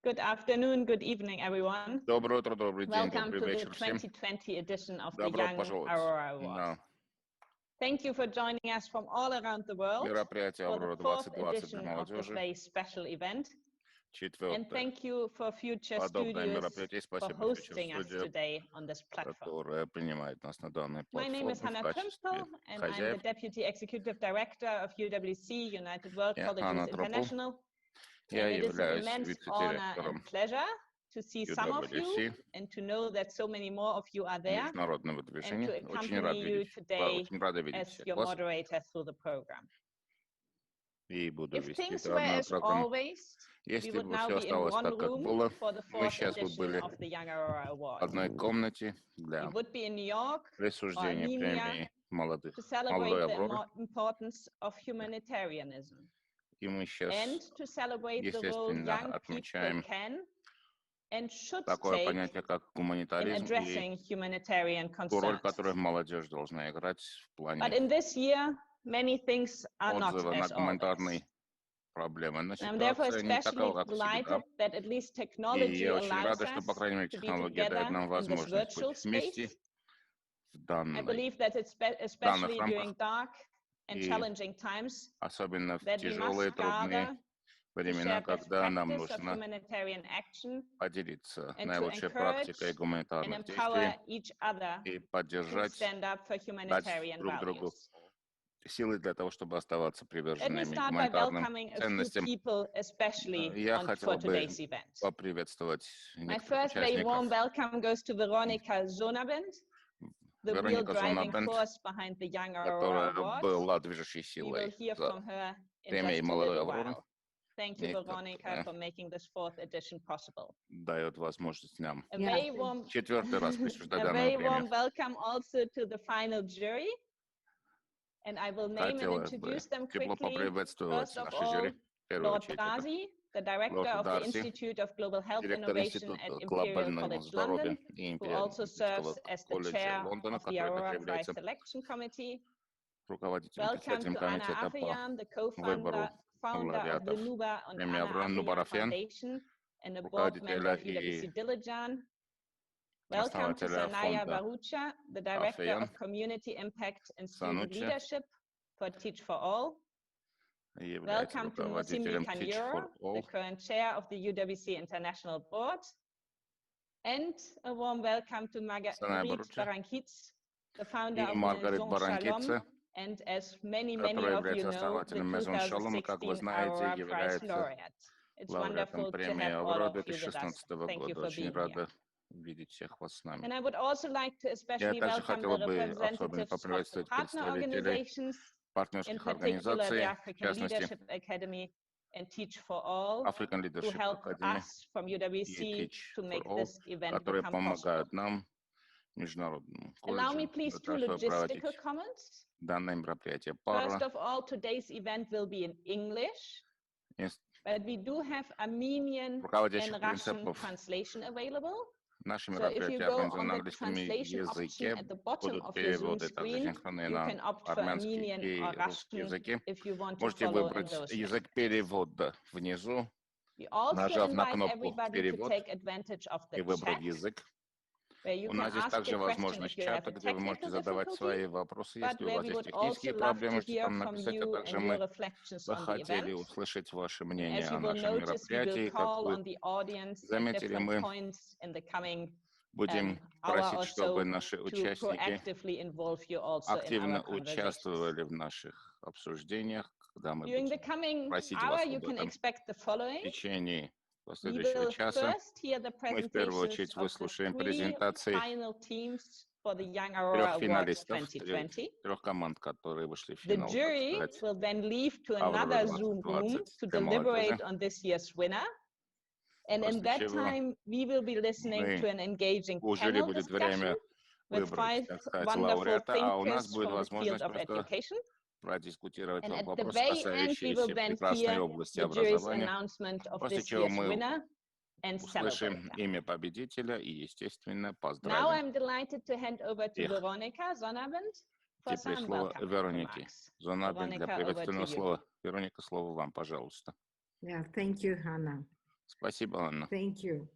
Good afternoon, good evening, everyone. Доброе утро, добрый день, Welcome добрый to the вечер всем. 2020 edition of the Добро Young пожаловать Aurora Award. на Thank you for joining us from all around the world мероприятие for the Аврора fourth 2020 для edition of the молодежи. very special event. And Четвертое thank you for Future подобное Studios мероприятие. for Спасибо Future hosting us Studio, today on this platform. которое принимает нас на данной My name is платформе в Hannah качестве Krümpel, and I'm the хозяев. Deputy Executive Director of UWC, United World Я Colleges Анна Тропол. International. Я And it is an являюсь immense honor вице-директором and pleasure to see some of you UWC, and to know that so many more of you are there, международного and движения. to Очень рад accompany you видеть, today очень рада видеть as всех your вас. moderator through the program. И буду If вести things were данную as программу. always, we Если would бы now все be in осталось one так, как room было, for the мы fourth сейчас бы edition были of the Young Aurora в Award. одной комнате We для would be in New York or присуждения Armenia премии молодой to celebrate the Авроры. importance of humanitarianism И мы сейчас, and to celebrate the role естественно, young people отмечаем can and should такое take понятие, как in гуманитаризм и addressing humanitarian ту роль, concerns. которую молодежь должна играть в плане But in this year, many things are not отзыва на as always. гуманитарные проблемы. Но I'm therefore ситуация не especially такова, как всегда. delighted that at least И technology я очень allows рада, что, по us крайней мере, to be технология дает together нам in this возможность virtual быть вместе space. в I данной, believe that it's especially during рамках. dark and И challenging times особенно в that we тяжелые, must трудные gather to времена, share best когда нам practice of нужно humanitarian action поделиться and to наилучшей практикой encourage and гуманитарных empower действий each other и to поддержать, stand up for дать humanitarian друг другу values. силы для того, чтобы оставаться Let me приверженными start by гуманитарным welcoming a few ценностям. people, especially Я for хотел бы today's event. поприветствовать My некоторых first very warm участников. welcome goes to Veronica Zonabend, the real Вероника driving Зонабенд, force behind the Young Aurora которая Award. была движущей We will силой hear за from her in премией just a молодой little Авроры, while. Thank you, и Veronica, которая for making this fourth edition possible. дает возможность нам A very warm, четвертый раз присуждать a данную very премию. warm welcome also to the final jury. And I will name and Хотелось бы introduce them тепло quickly. поприветствовать First of наше жюри. all, В первую Lord очередь, это Darcy, the director Лорд of the Дарси, Institute of Global Health директор Innovation at Института Imperial глобального College здоровья London, и who also serves Имперского as the колледжа chair Лондона, of the который также Aurora Prize является Selection Committee. руководителем Welcome председателем to Anna комитета по Afian, the выбору founder of the лауреатов Nuba and премии Anna Нуба Afian Рафиан, Foundation and a board member руководителя of UWC и Dilijan. Welcome to основателя Sanaya фонда Barucha, the director Афиан, of Community Impact and Student Сануччи, Leadership for Teach for All. является Welcome to Mosimbi руководителем Teach for Kanyura, the All, current chair of the UWC International Board. And a warm welcome to Саная Marguerite Баруча Barankitz, the founder и of Маргарет Maison Shalom, Баранкидзе, and as many которая of you является know, the основателем Maison Shalom и, как вы 2016 знаете, Aurora Prize является laureate. It's лауреатом wonderful to премии have all Аврора of you with us. 2016 Thank you года. for Очень being here. рада видеть всех вас с нами. And I would also like to Я especially также welcome хотела the бы особенно representatives of the поприветствовать partner представителей organizations, in партнерских particular the организаций, в African частности, Leadership Academy and Teach for All, African who Leadership help Academy us from и UWC Teach to for make All, this event которые become possible. помогают нам, международному Allow me колледжу, please для two того, чтобы проводить logistical comments. данное мероприятие. First Пара of all, today's event will be in English, but we do have Armenian and руководящих Russian принципов. translation available. Наши So if you мероприятия go организованы on на the английском translation option языке, at the bottom будут of your Zoom переводы также screen, синхронные you на can opt for армянский Armenian и or русский Russian языки. if you want to Можете follow in выбрать those язык languages. перевода внизу, We also нажав на invite кнопку everybody to «Перевод» take advantage of и the выбрать chat, язык. where you У can нас здесь ask также your question if возможность you have чата, a где вы можете technical задавать difficulty, свои вопросы. but Если у where вас we есть would also технические love проблемы, to можете hear там from написать, а you также and your мы reflections бы on the хотели event. услышать ваше And мнение as о you will нашем notice, we will мероприятии. Как call вы on the audience at заметили, different мы points in the coming будем hour просить, or чтобы so наши to участники proactively involve you also in our активно conversations. участвовали в наших обсуждениях, когда мы During the будем coming просить hour, вас you об can этом. expect the В following. течение We последующего will часа first hear the мы в первую presentations очередь of the выслушаем 3 презентации final teams for the Young Aurora трех Awards финалистов, 2020. трех команд, которые вышли в The финал, так jury сказать, will then leave to Аврора another Zoom room 2020 to для молодежи. deliberate on this year's winner. And in После that чего time, we will be listening to an engaging у жюри panel будет discussion время with выбрать, 5 так сказать, wonderful лауреата, а у нас thinkers будет from the field возможность of просто education. продискутировать And at the вопросы, very end, we will касающиеся then прекрасной hear области the jury's образования, announcement of после this чего year's мы winner and celebrate услышим them. имя победителя и, естественно, Now поздравим I'm delighted to hand over to их. Veronica Zonabend for Теперь some слово welcome Веронике remarks. Зонабен для Veronica, over to приветственного you. слова. Вероника, слово вам, пожалуйста. Yeah, thank you, Hannah. Спасибо, Анна. Thank you.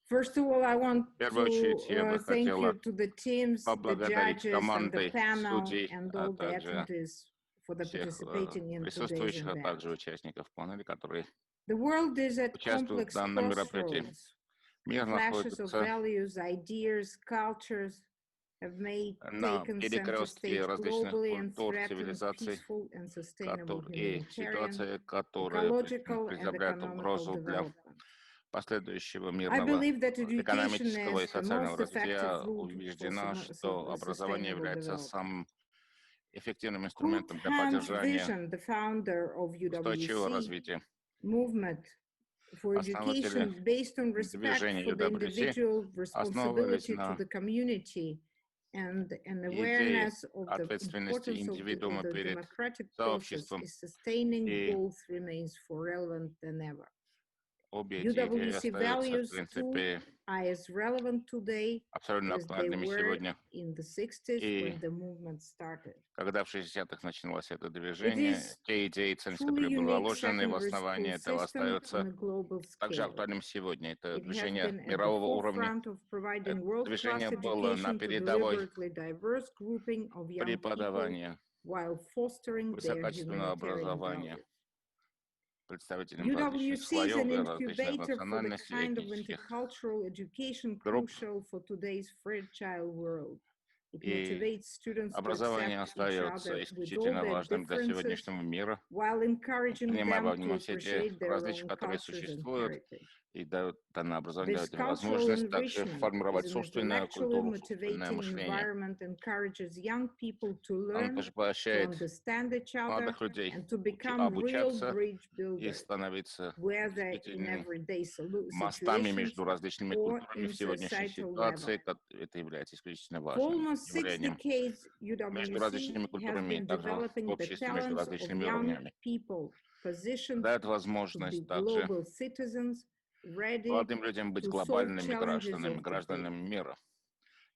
First of all, I want В первую очередь, я бы to thank you хотела to the teams, the поблагодарить judges, and the команды panel, судей, and а all the также attendees for the всех participating in today's присутствующих, а event. также участников панели, которые The world is at участвуют в complex данном мероприятии. crossroads. Мир Clashes of находится values, ideas, cultures have на taken center перекрестке stage различных globally and культур, threatened цивилизаций, peaceful and sustainable и humanitarian, ситуация, которая ecological, and представляет economical угрозу для development. последующего I мирного believe that education экономического и is the социального most effective развития. route Убеждена, for что образование sustainable является development. самым эффективным Kurt инструментом для Ham's поддержания vision, the founder of устойчивого UWC развития. movement for Основатели education based on respect движения for the UWC individual, основывались responsibility to на the community, and an идее awareness of the ответственности importance of индивидуума the перед democratic process сообществом. is sustaining И both remains more relevant than ever. обе эти идеи UWC остаются, в values too принципе, are as relevant today абсолютно as they актуальными were сегодня. in the 60s И when the movement started. когда в 60-х началось это It движение, is те идеи и ценности, truly которые были unique заложены в secondary основании school этого, system остаются on a global также scale. актуальным сегодня. Это It has движение been at the мирового уровня. forefront of providing Это world-class движение было на education to передовой deliberately diverse grouping of young people преподавания while fostering their высококачественного humanitarian образования values. представителям различных UWC is слоев an и различных incubator for the национальностей и kind of этнических intercultural education групп. crucial for today's fragile world. It И motivates students to образование accept each остается other with all исключительно their важным для differences, сегодняшнего мира, while encouraging принимая во them to внимание все те appreciate their различия, own которые cultures and существуют, heritage. и данное образование This дает им cultural возможность также enrichment формировать is an собственную intellectually культуру, собственное motivating мышление. environment, encourages young people to Оно learn, также to поощряет understand each other, молодых людей and to become real обучаться bridge и builders, становиться whether in действительными everyday мостами situations между различными or культурами in в сегодняшней societal level. ситуации. Это является исключительно For важным almost 6 явлением decades, между UWC различными has культурами и been также в developing the обществе между talents of различными young уровнями. people, positioned Дает to be возможность также global citizens, ready молодым людям быть to solve глобальными challenges of today. гражданами мира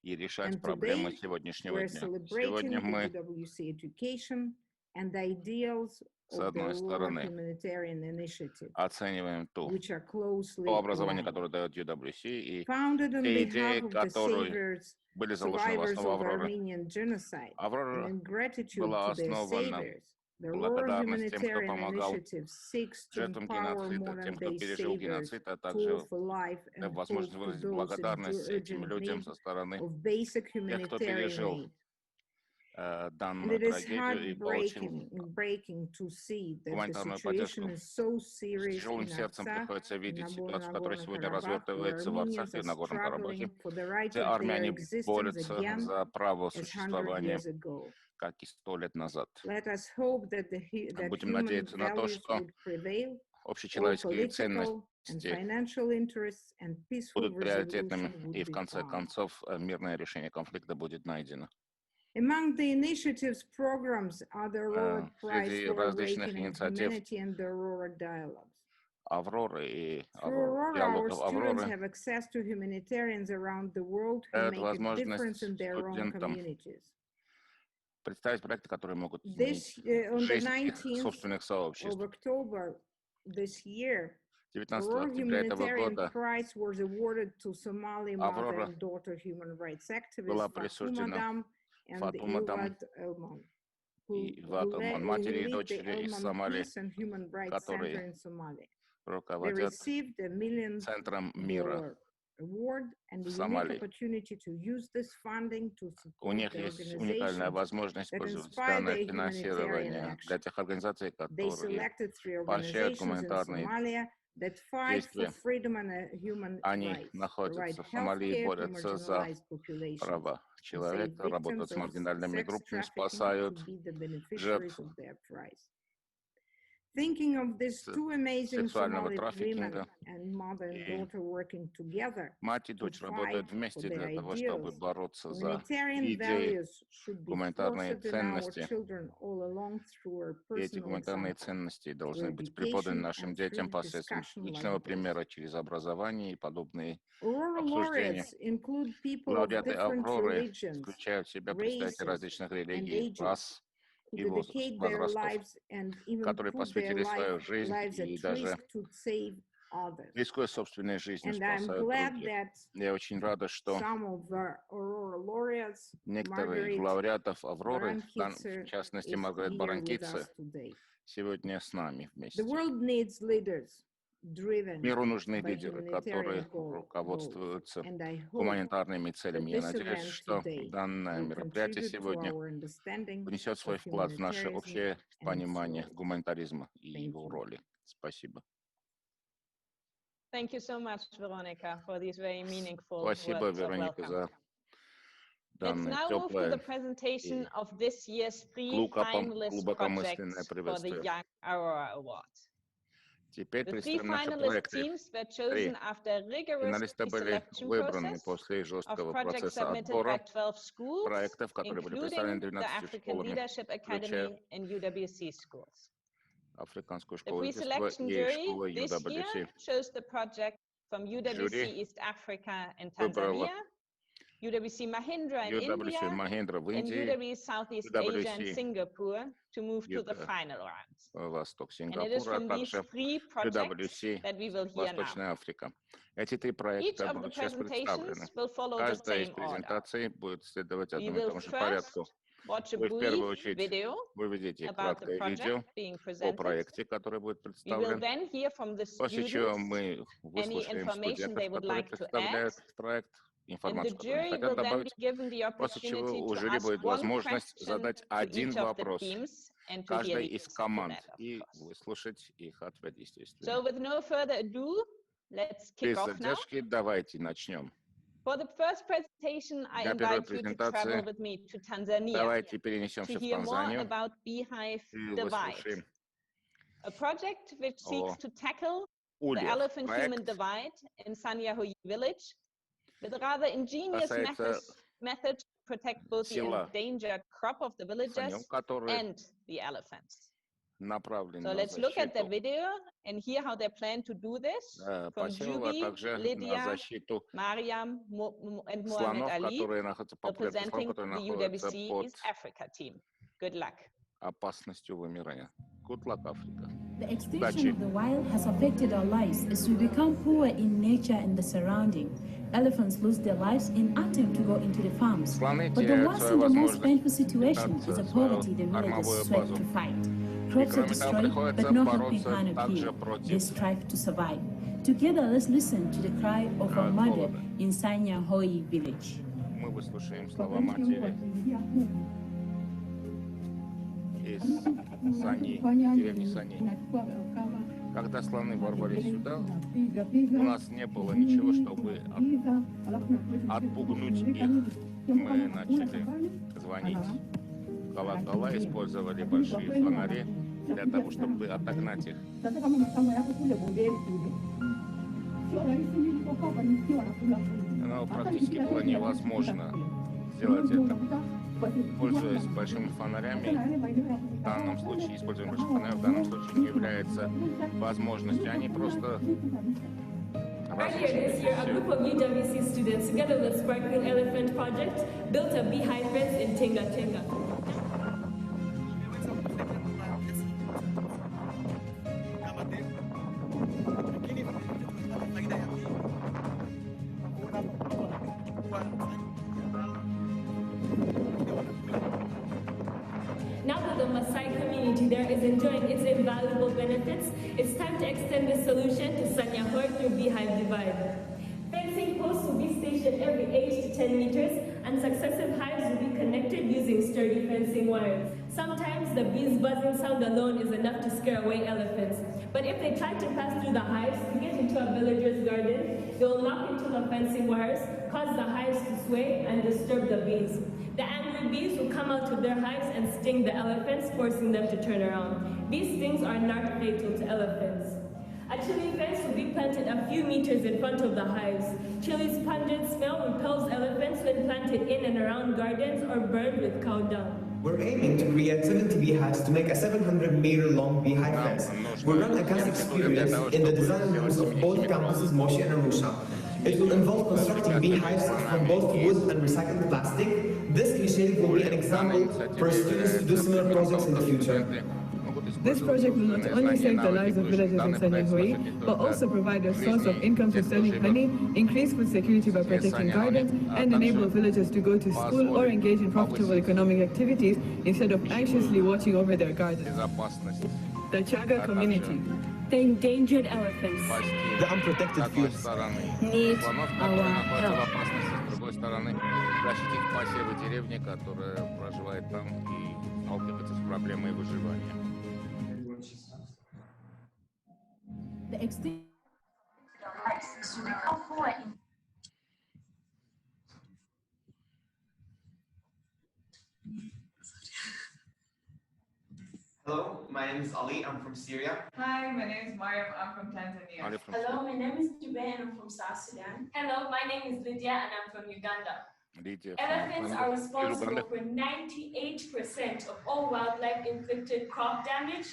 и решать And проблемы today, сегодняшнего we're дня. celebrating Сегодня the мы, UWC education and the ideals с of the одной Aurora стороны, humanitarian initiative, оцениваем which are то closely образование, aligned. которое дает UWC, и Founded on те идеи, behalf of the которые были заложены в survivors основу of the Авроры. Armenian genocide, and Аврора in gratitude была to their основана saviors, the Aurora благодарность тем, кто humanitarian помогал initiative seeks to жертвам empower геноцида, тем, кто modern-day пережил saviors геноцид, а to также offer life and возможность hope to выразить those in благодарность этим urgent людям need со стороны of basic тех, кто humanitarian пережил aid. And данную it is трагедию и получил heartbreaking to see that the гуманитарную situation поддержку. is so С serious тяжелым in сердцем Artsakh, приходится in видеть ситуацию, которая сегодня Nagorno-Karabakh, where развертывается в Armenians Арцахе и are в Нагорном Карабахе, struggling for the right где of their армяне existence борются again за право as 100 существования, years ago. как и 100 лет назад. Let us hope that Будем human надеяться на то, values что would prevail, all общечеловеческие political and ценности financial interests, and peaceful будут приоритетными, resolution would и в be конце found. концов мирное решение конфликта будет найдено. Among the initiatives programs are the Aurora Prize Среди for различных Awakening инициатив Humanity and the Aurora Dialogues. Авроры и Through Aurora, our Диалогов students Авроры have access to humanitarians around the world who дают make a difference возможность in their own студентам communities. представить проекты, которые могут On изменить the жизнь их 19th собственных of сообществ. October this year, 19 Aurora октября этого Humanitarian года Prize was awarded to Somali mother Аврора and daughter human rights была activists Fatuma присуждена Dam and Фатума Дам Ilwad Elman, и who Ват Элман, матери и lead the дочери из Elman Сомали, Peace and Human Rights Center которые in Somalia. They руководят received a $1 million Центром мира award and в a unique Сомали. opportunity to use this funding to У support них the есть уникальная organizations возможность that использовать inspire данное their humanitarian финансирование для action. тех организаций, They которые selected 3 поощряют organizations in гуманитарные Somalia that fight for действия. freedom and human Они rights, provide находятся в Сомали и healthcare to борются за marginalized populations, права and save человека, работают victims с of маргинальными sex группами, trafficking спасают to be the beneficiaries жертв of their prize. Thinking of these two amazing сексуального Somali women трафикинга. and mother and И daughter working together мать и to дочь fight работают for вместе для their того, чтобы ideals, бороться за humanitarian идеи, values should be гуманитарные fostered in our ценности. children all along through our И эти personal гуманитарные example, ценности должны through быть преподаны education нашим and детям through посредством discussion личного like this. примера через образование и подобные Aurora обсуждения. laureates include people of Лауреаты different Авроры religions, включают в себя представителей races, различных and религий, ages, рас who и dedicate their возрастов, lives and even которые put their посвятили свою жизнь lives и at даже risk to save рискуя собственной жизнью, спасают других. Я очень рада, что некоторые лауреатов Авроры, в частности Маргарет Баранкидзе, сегодня с нами вместе. Миру нужны лидеры, которые руководствуются гуманитарными целями. Я надеюсь, что данное мероприятие сегодня внесет свой вклад в наше общее понимание гуманитаризма и его роли. Спасибо. Thank you so much, Veronica, for these very meaningful Спасибо, words of Вероника, welcome. за Let's данное now move to the теплое presentation of this year's three finalist projects for the Young Aurora Award. Теперь The three представим наши finalist проекты. teams were chosen after rigorous Финалисты были selection выбраны process после of жесткого projects процесса submitted by отбора 12 schools, проектов, которые были представлены including the 12 African школами, Leadership Academy and UWC schools. Африканскую The школу лидерства pre-selection и jury школу this year UWC. chose the project from UWC Жюри East Africa and выбрало Tanzania, UWC Mahindra in UWC India, Mahindra в and Индии, UWC Southeast Asia and UWC Singapore to move to the final rounds. Восток And it is Сингапура, а from these также three projects UWC that we will hear now. Восточная Африка. Эти три Each проекта of the будут сейчас представлены. presentations will follow the Каждая из same order. презентаций будет следовать We одному и will тому же first порядку. watch a Вы в первую brief очередь video выведите about the краткое видео project being о presented. проекте, который будет We will представлен. then hear from the После чего students мы выслушаем information they студентов, would которые like to представляют add, проект, and the информацию, которую они jury хотят will then be добавить, given the после чего opportunity у to жюри ask будет one возможность question задать to один each of the вопрос teams and to hear каждой the из answer to команд that, of и course. выслушать их ответ, естественно. So with no further ado, let's kick Без off now. задержки давайте начнем. For the first presentation, I Для первой invite you to travel презентации with me to Tanzania давайте to перенесемся в hear more Танзанию about Beehive и Divide, выслушаем a project which seeks to tackle the ульях. elephant-human Проект divide in Sanyahoyi village with a rather ingenious касается method to protect both the села endangered crop of the villagers которые and the elephants. направлены So на let's look at the защиту video and hear how they plan to do this from посева, а Jubi, также на Lydia, защиту Mariam, and Mohamed слонов, Ali, которые находятся, популяции слонов, representing которые the находятся UWC под East Africa team. Good luck. опасностью вымирания. Good luck, Africa. The extinction of the wild has affected our lives as we become poor in nature and the surrounding. Elephants lose their lives in attempt to go into the farms. But the worst and the most painful situation is the poverty the villagers strive to fight. Crops are destroyed, but no helping hand appears. They strive to survive. Together, let's listen to the cry of a mother in Sanyahoyi village. Мы выслушаем слова матери из Сани, деревни Сани. Когда слоны ворвались сюда, у нас не было ничего, чтобы отпугнуть их. Мы начали звонить в колокола, использовали большие фонари для того, чтобы отогнать их. Но практически было невозможно сделать это. Пользуясь большими фонарями, в данном случае, использование больших фонарей в данном случае не является возможностью. Они просто Earlier this year, a group of UWC students, together with Sparkling Elephant Project, built a beehive fence in Tenga Tenga. Now that the Maasai community there is enjoying its invaluable benefits, it's time to extend this solution to Sanyahoyi through Beehive Divide. Fencing posts will be stationed every 8 to 10 meters, and successive hives will be connected using sturdy fencing wires. Sometimes the bees' buzzing sound alone is enough to scare away elephants. But if they try to pass through the hives to get into a villager's garden, they will knock into the fencing wires, cause the hives to sway, and disturb the bees. The angry bees will come out of their hives and sting the elephants, forcing them to turn around. These stings are not fatal to elephants. A chili fence will be planted a few meters in front of the hives. Chili's pungent smell repels elephants when planted in and around gardens or burned with cow dung. We're aiming to create 70 beehives to make a 700-meter long beehive fence. We run a cast experience in the design rooms of both campuses, Moshi and Arusha. It will involve constructing beehives from both wood and recycled plastic. This initiative will be an example for students to do similar projects in the future. This project will not only save the lives of villagers in Sanyahoi, but also provide a source of income to selling honey, increase food security by protecting gardens, and enable villagers to go to school or engage in profitable economic activities instead of anxiously watching over their gardens. The Chaga community. The endangered elephants. The unprotected fields. Need our help. Защитить посевы деревни, которая проживает там и сталкивается с проблемой выживания. The extinction of lives is to become poor in Hello, my name is Ali. I'm from Syria. Hi, my name is Mariam. I'm from Tanzania. Hello, my name is Jubei and I'm from South Sudan. Hello, my name is Lydia and I'm from Uganda. Elephants are responsible for 98% of all wildlife-inflicted crop damage,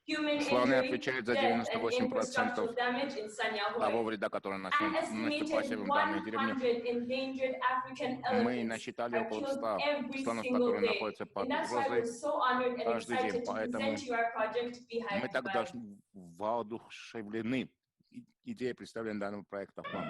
human injury, death, and infrastructural damage in того Sanyahoi. вреда, который An наносит посевам данной деревни. 100 endangered African Мы elephants насчитали are около killed 100 every слонов, single которые day. находятся под And that's why угрозой we're so honored and каждый день. excited to Поэтому present you our project Behind мы так Divide. должны воодушевлены идеей представления данного проекта к вам.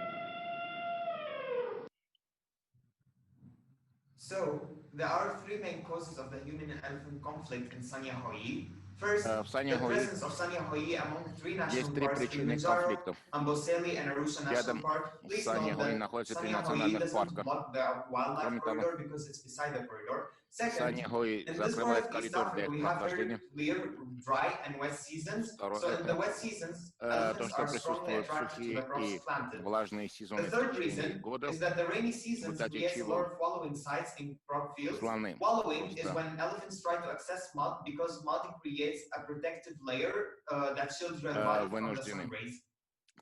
So, there are three main causes of the human and elephant conflict in Sanyahoi. First, В the Sanyahoi presence of Sanyahoi among three есть national три parks, причины Kilimanjaro, конфликтов. Amboseli, and Arusha National Рядом Park. с Please note Sanyahoi that находятся три Sanyahoi национальных doesn't парка. block the wildlife Кроме того, corridor because it's beside the corridor. Second, Sanyahoi in this part закрывает of East коридор Africa, для we have very прохождения. clear dry and wet seasons. Второе So in the это wet seasons, то, elephants что are strongly присутствуют attracted to сухие the crops и planted. влажные The сезоны в third течение reason года. is that the rainy В seasons результате creates a чего lot of wallowing sites in crop fields. слоны Wallowing is просто when elephants try to access mud because mud creates a protective layer that shields their body from the sun вынуждены rays.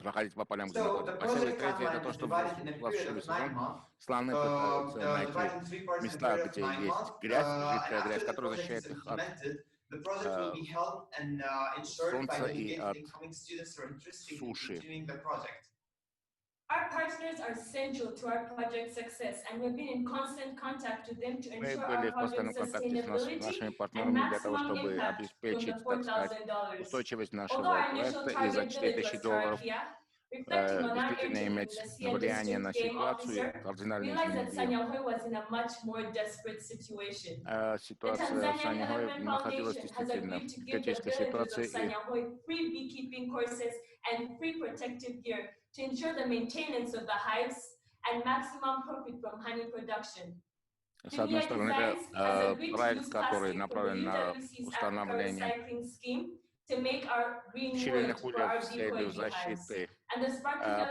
проходить по полям, где So the находятся посевы. И project третье это timeline то, is что divided in a в period засушливый of 9 сезон months. слоны пытаются Divided найти in 3 parts in a места, period of где 9 есть months. грязь, And жидкая грязь, after the которая project is защищает их от implemented, the project will be held and insured by солнца и dedicated от incoming students who are interested in суши. continuing the project. Our partners are central to our project success, and we've been in constant contact with them to Мы ensure были our в постоянном project's контакте с sustainability нашими and партнерами для того, maximum чтобы impact from the обеспечить, так сказать, $4,000. устойчивость Although нашего our initial проекта и за target village was $4000 Tarakia, reflecting on our действительно intern иметь and the влияние district на game ситуацию и officer, кардинальные realized that изменения. Sanyahoi was in a much more desperate situation. The Ситуация в Tanzanian Саньяхой Elephant находилась Foundation has действительно agreed to в give the критической villagers of ситуации, и Sanyahoi free beekeeping courses and free protective gear to ensure the maintenance of the hives and maximum profit from honey production. с одной стороны, это проект, который направлен на установление пчелиных ульев с целью защиты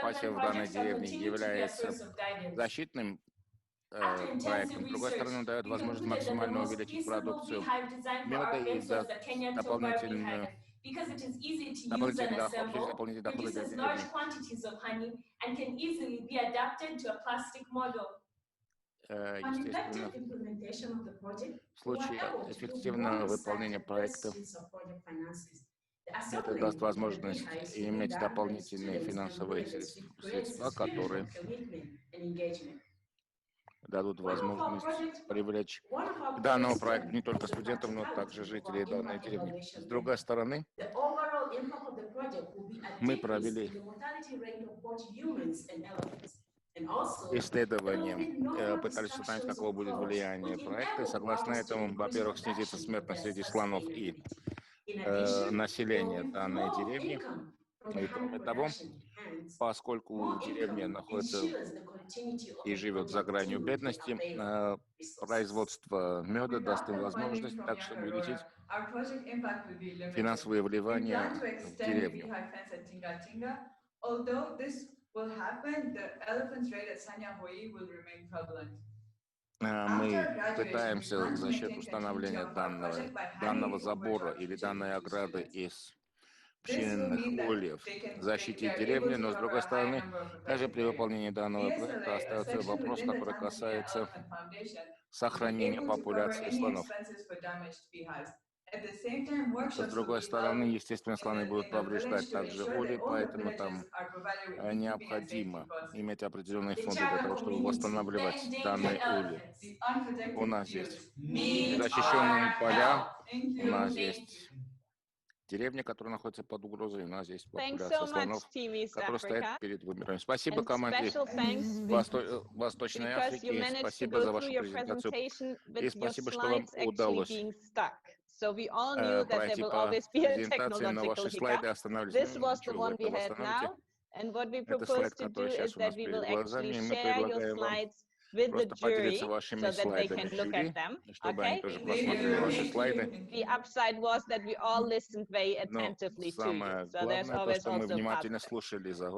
посевов данной деревни является защитным проектом. С другой стороны, он дает возможность максимально увеличить продукцию меда и дополнительный доходы для деревни. Естественно, в случае эффективного выполнения проекта это даст возможность иметь дополнительные финансовые средства, которые дадут возможность привлечь к данному проекту не только студентов, но также жителей данной деревни. С другой стороны, мы провели исследования, пытались узнать, каково будет влияние проекта. И согласно этому, во-первых, снизится смертность среди слонов и населения данной деревни. И кроме того, поскольку деревня находится и живет за гранью бедности, производство меда даст им возможность также увеличить финансовые вливания в деревню. Мы пытаемся за счет установления данного забора или данной ограды из пчелиных ульев защитить деревню, но с другой стороны, даже при выполнении данного проекта остается вопрос, который касается сохранения популяции слонов. С другой стороны, естественно, слоны будут повреждать также ульи, поэтому там необходимо иметь определенные фонды для того, чтобы восстанавливать данные ульи. У нас есть защищенные поля, у нас есть деревня, которая находится под угрозой. У нас здесь популяция слонов, которая стоит перед вымиранием. Спасибо команде Восточной Африки. Спасибо за вашу презентацию. И спасибо, что вам удалось пройти по презентации, но ваши слайды останавливались. Ничего, вы это восстановите. Это слайд, который сейчас у нас перед глазами, и мы предлагаем вам просто поделиться вашими слайдами с жюри, чтобы они тоже просмотрели ваши слайды. Но самое главное, то, что мы внимательно слушали вас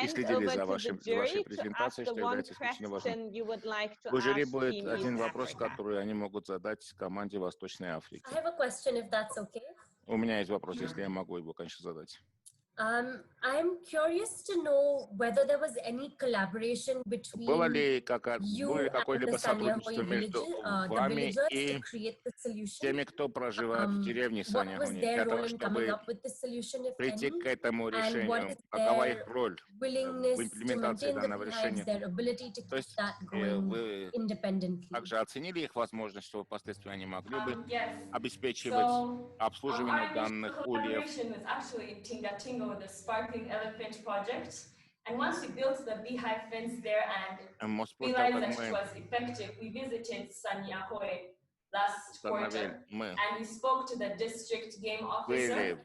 и следили за вашей презентацией, что является исключительно важным. У жюри будет один вопрос, который они могут задать команде Восточной Африки. У меня есть вопрос, если я могу его, конечно, задать. I'm curious to know whether there was any collaboration between было ли какое-либо сотрудничество между вами и теми, кто проживает в деревне Саньяхони, для того, чтобы прийти к этому решению? Какова их роль в имплементации данного решения? То есть вы также оценили их возможность, что впоследствии они могли бы обеспечивать обслуживание данных ульев? The sparkling elephant project, and once we built the beehive fence there and realized that it was effective, we visited Sanyahoe last quarter and we spoke to the district game officer, and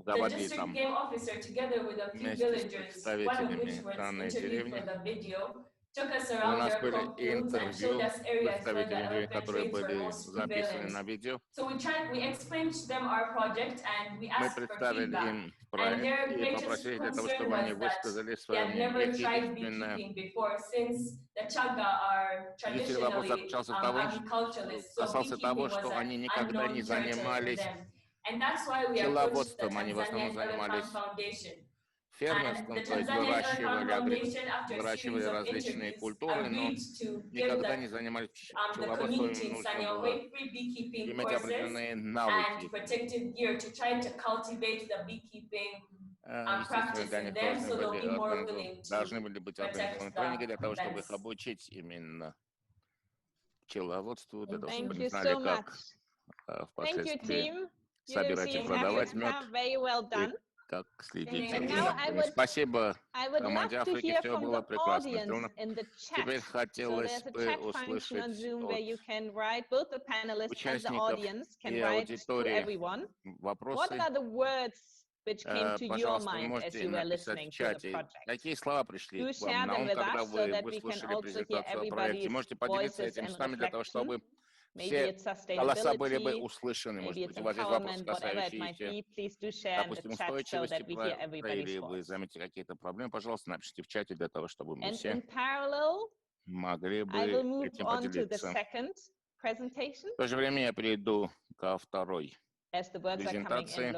the district game officer, together with a few villagers, one of which was interviewed for the video, took us around their courtrooms and showed us areas where the elephant traits were most prevalent. So we explained to them our project and we asked for feedback. And their greatest concern was that they had never tried beekeeping before, since the Chaga are traditionally agriculturalists, so beekeeping was an unknown territory for them. And that's why we approached the Tanzanian Elephant Foundation. Фермерством, то есть выращивали различные культуры, но никогда не занимались пчеловодством, им нужно было иметь определенные навыки. Естественно, для них должны были быть организованы тренинги для того, чтобы их обучить именно пчеловодству, для того, чтобы они знали, как впоследствии собирать и продавать мед. Как следить за этим. Спасибо команде Африки, все было прекрасно сделано. Теперь хотелось бы услышать от участников и аудитории вопросы. Пожалуйста, вы можете написать в чате, какие слова пришли к вам на ум, когда вы выслушали презентацию о проекте. Можете поделиться этим с нами для того, чтобы все голоса были бы услышаны. Может быть, у вас есть вопросы, касающиеся, допустим, устойчивости проекта, или вы заметите какие-то проблемы, пожалуйста, напишите в чате для того, чтобы мы все могли бы этим поделиться. В то же время я перейду ко второй презентации.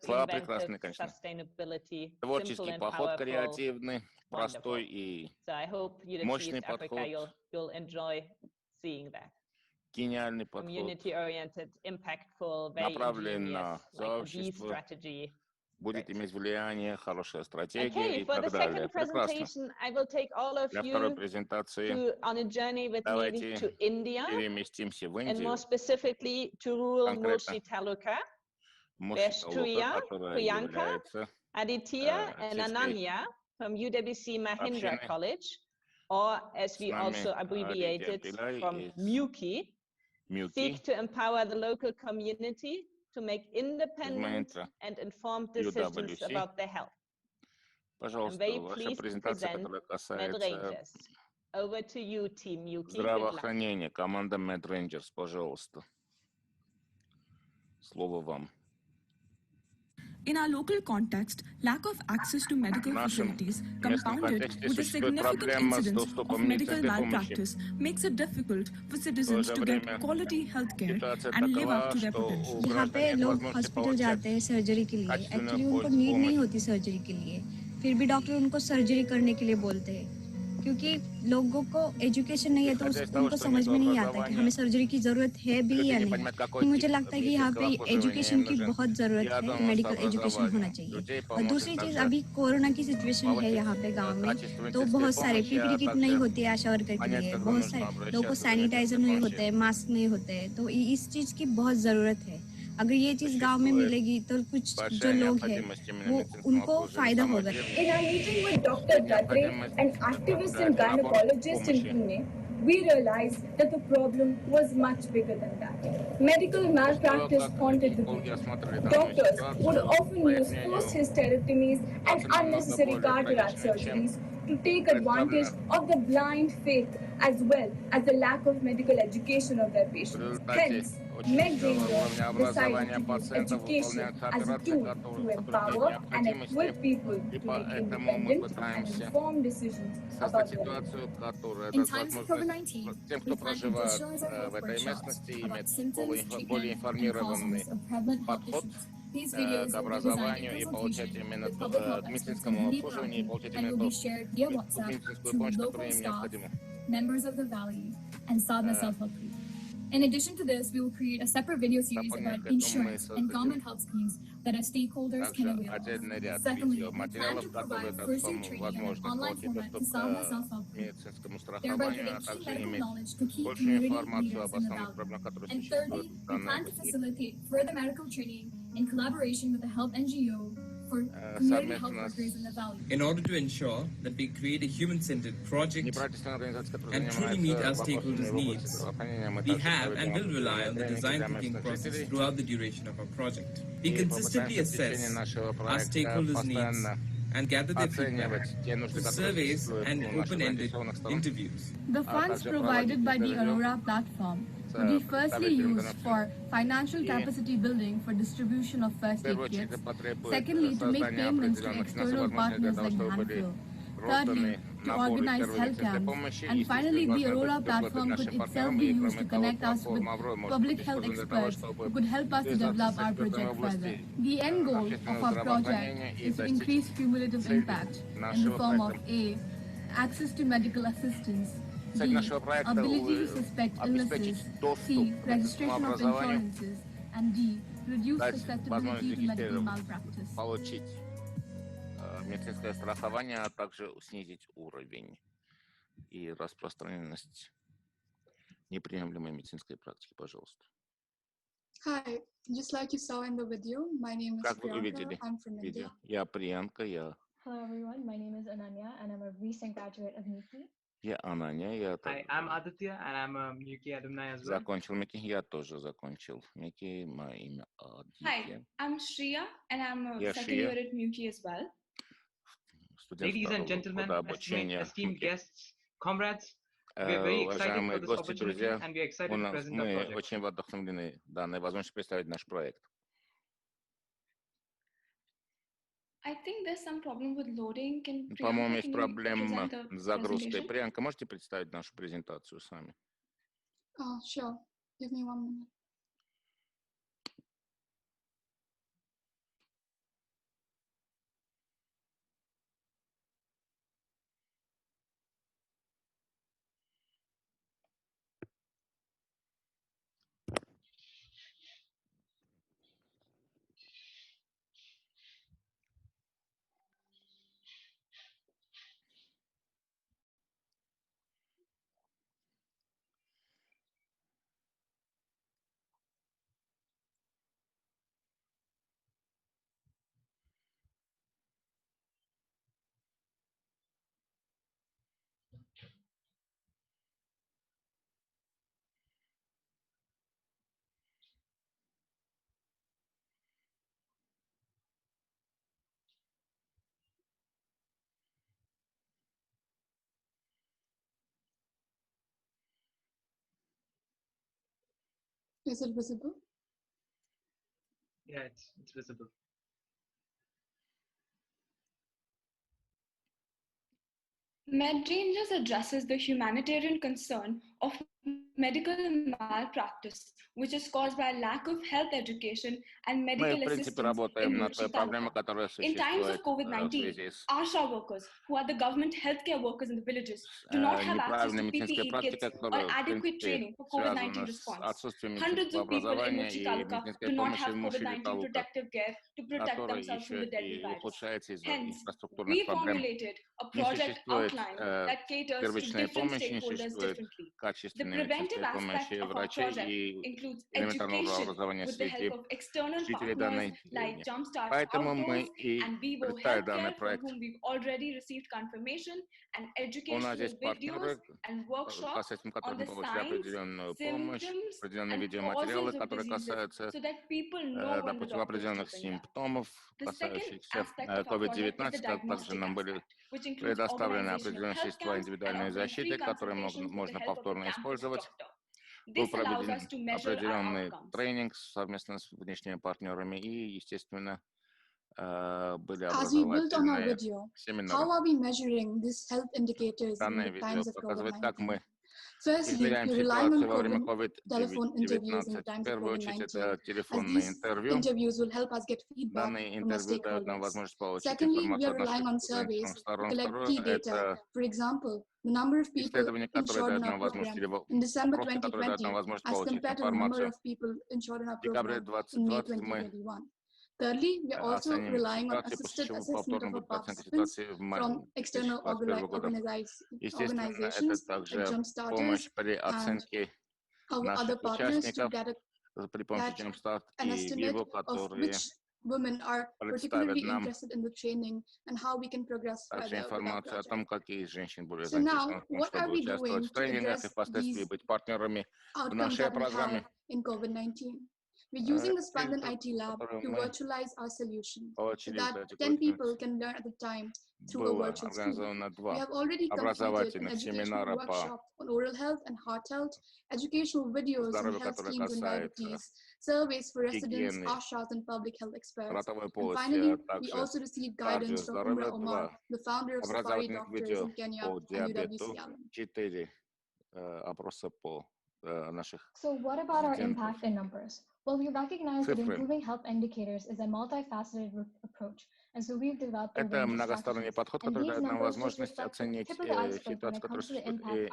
Слова прекрасные, конечно. Творческий подход, креативный, простой и мощный подход. Гениальный подход, направленный на сообщество, будет иметь влияние, хорошая стратегия и так далее. Прекрасно. Для второй презентации давайте переместимся в Индию, конкретно Муши-Талука, которая является from UWC Mahindra College, or as we also abbreviated from MUCI, seek to empower the local community to make independent and informed decisions about their health. I'm very pleased to present MedRangers. Over to you, Team MUCI. Здравоохранение, команда MedRangers, пожалуйста. Слово вам. In our local context, lack of access to medical facilities, compounded with a significant incidence of medical malpractice, makes it difficult for citizens to get quality health care and live up to their potential. यहाँ पे लोग हॉस्पिटल जाते हैं सर्जरी के लिए, एक्चुअली उनको नीड नहीं होती सर्जरी के लिए, फिर भी डॉक्टर उनको सर्जरी करने के लिए बोलते हैं. क्योंकि लोगों को एजुकेशन नहीं है तो उनको समझ में नहीं आता कि हमें सर्जरी की ज़रूरत है भी या नहीं। मुझे लगता है कि यहाँ पे एजुकेशन की बहुत ज़रूरत है, मेडिकल एजुकेशन होना चाहिए। और दूसरी चीज़, अभी कोरोना की सिचुएशन है यहाँ पे गांव में, तो बहुत सारे पीपीई किट नहीं होती है आशा वर्कर के लिए, बहुत सारे लोगों को सैनिटाइजर नहीं होते, मास्क नहीं होते, तो इस चीज़ की बहुत ज़रूरत है। अगर ये चीज़ गांव में मिलेगी तो कुछ जो लोग हैं वो उनको फायदा होगा। In our meeting with Dr. Gadre, an activist and gynecologist in Pune, we realized that the problem was much bigger than that. Medical malpractice haunted the region. Doctors would often use forced hysterectomies and unnecessary cataract surgeries to take advantage of the blind faith as well as the lack of medical education of their patients. Hence, MedGender decided to use education as a tool to empower and equip people to make independent and informed decisions about their health. In times of COVID-19, we plan additionalize our health workshops about symptoms, treatment, and causes of prevalent health issues. These videos will be designed in consultation with public health experts in Hindi Party and will be shared via WhatsApp to local staff, members of the Valley, and Sadhana Self-Help Group. In addition to this, we will create a separate video series about insurance and government health schemes that our stakeholders can avail of. Secondly, we plan to provide first-aid training in an online format to Sadhana Self-Help Group, thereby giving key medical knowledge to key community leaders in the Valley. And thirdly, we plan to facilitate further medical training in collaboration with the health NGO for community health workers in the Valley. In order to ensure that we create a human-centered project and truly meet our stakeholders' needs, we have and will rely on the design thinking process throughout the duration of our project. We consistently assess our stakeholders' needs and gather their feedback through surveys and open-ended interviews. The funds provided by the Aurora platform will be firstly used for financial capacity building for distribution of first aid kits, secondly to make payments to external partners like Handful, thirdly to organize health camps, and finally the Aurora platform could itself be used to connect us with public health experts who could help us to develop our project further. The end goal of our project is to increase cumulative impact in the form of A. Access to medical assistance, B. Ability to suspect illnesses, C. Registration of insurances, and D. Reduce susceptibility to medical malpractice. Получить медицинское страхование, а также снизить уровень и распространенность неприемлемой медицинской практики, пожалуйста. Hi, just like you saw in the video, my name is Как вы Priyanka. видели I'm from видео? India. Я Приянка, я Hello everyone, my name is Ananya and I'm a recent graduate of MIKI. Я Ананя, я Hi, I'm Aditya and I'm a MIKI alumni as well. закончил МИКИ, я тоже закончил МИКИ, мое имя Адитя. Hi, I'm Shriya and I'm a Я second year Шия, at MIKI as well. студент Ladies and второго gentlemen, года обучения esteemed МИКИ. guests, comrades, we are very excited for Уважаемые this гости, opportunity друзья, and we are excited to present our мы project. очень воодушевлены данной возможностью представить наш проект. I think there's some problem with loading. Can По-моему, Priyanka, есть can you проблема present the с загрузкой. presentation? Приянка, можете представить нашу презентацию сами? Sure. Give me 1 minute. Is it visible? Yeah, it's visible. MedRangers addresses the humanitarian concern of medical malpractice, which is caused by lack of health education and medical assistance in Murchi Taluka. In times of COVID-19, ASHA workers, who are the government healthcare workers in the villages, do not have access to PPE kits or adequate training for COVID-19 response. Hundreds of people in Murchi Taluka do not have COVID-19 protective gear to protect themselves from the deadly virus. Hence, we formulated a project outline that caters to different stakeholders differently. The preventive aspect of our project includes education with the help of external partners like Jumpstart Outdoors and Vivo Healthcare, from whom we've already received confirmation, and educational videos and workshops on the signs, symptoms, and causes of diseases, so that people know when the doctor is stepping up. The second aspect of our project is the diagnostic aspect, which includes organizational health camps and offering free consultations with the help of the campus doctor. Был проведен определенный тренинг совместно с внешними партнерами и, естественно, были образовательные семинары. Данное видео показывает, как мы измеряем ситуацию во время COVID-19. В первую очередь, это телефонное интервью. Данные интервью дают нам возможность получить информацию от наших заинтересованных сторон. Второе, это исследования, которые дают нам возможность, или вопросы, которые дают нам возможность получить информацию. В декабре 2020 мы оценим ситуацию, после чего повторно будет оценка ситуации в мае 2021 года. Естественно, это также помощь при оценке наших участников при помощи Jumpstart и Vivo, которые представят нам также информацию о том, какие женщины более заинтересованы в том, чтобы участвовать в тренингах и впоследствии быть партнерами в нашей программе. We're using the Spandan IT Lab to virtualize our solution so that 10 people can learn at a time through a virtual school. We have already completed an educational workshop on oral health and heart health, educational videos on health schemes and diabetes, surveys for residents, ashas, and public health experts. And finally, we also received guidance from Umra Omar, the founder of Safari Doctors in Kenya and UWC Allen. So what about our impact in numbers? Well, we recognize that improving health indicators is a multifaceted approach, and so we've developed a Это range of многосторонний подход, который дает нам возможность оценить ситуацию, которая существует, и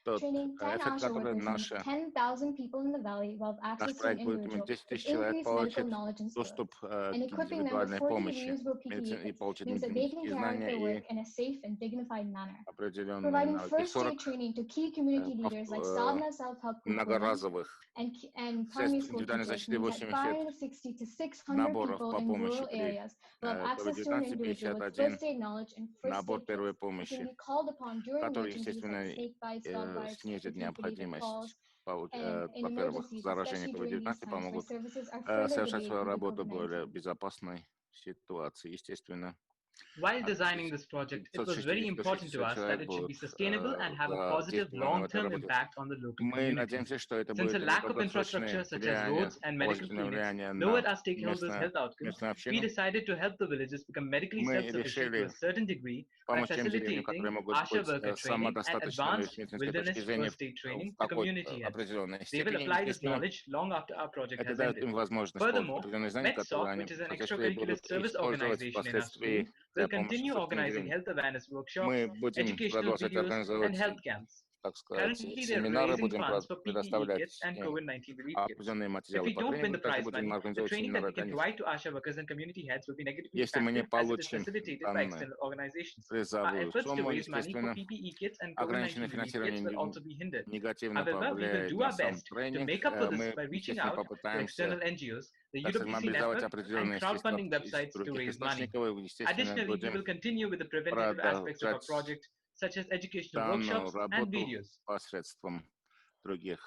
тот эффект, который наш проект будет иметь. 10 тысяч человек получит доступ к индивидуальной помощи и получит медицинские знания и определенные навыки. 40 многоразовых средств индивидуальной защиты, 80 наборов по помощи при COVID-19, 51 набор первой помощи, который, естественно, снизит необходимость, во-первых, заражения COVID-19, помогут совершать свою работу в более безопасной ситуации, естественно. While designing this project, it was very important to us that it should be sustainable and have a positive long-term impact on the local community. Since a lack of infrastructure such as roads and medical clinics lowered our stakeholders' health outcomes, we decided to help the villages become medically self-sufficient to a certain degree by facilitating ASHA worker training and advanced wilderness first aid training to community health. They will apply this knowledge long after our project has ended. Furthermore, MedSoc, which is an extracurricular service organization in our school, will continue organizing health awareness workshops, educational videos, and health camps. Currently, they're raising funds for PPE kits and COVID-19 relief kits. If we don't win the prize money, the training that we can provide to ASHA workers and community heads will be negatively impacted as it is facilitated by external organizations. Our efforts to raise money for PPE kits and COVID-19 relief kits will also be hindered. However, we will do our best to make up for this by reaching out to external NGOs, the UWC network, and crowdfunding websites to raise money. Additionally, we will continue with the preventative aspects of our project, such as educational workshops and videos.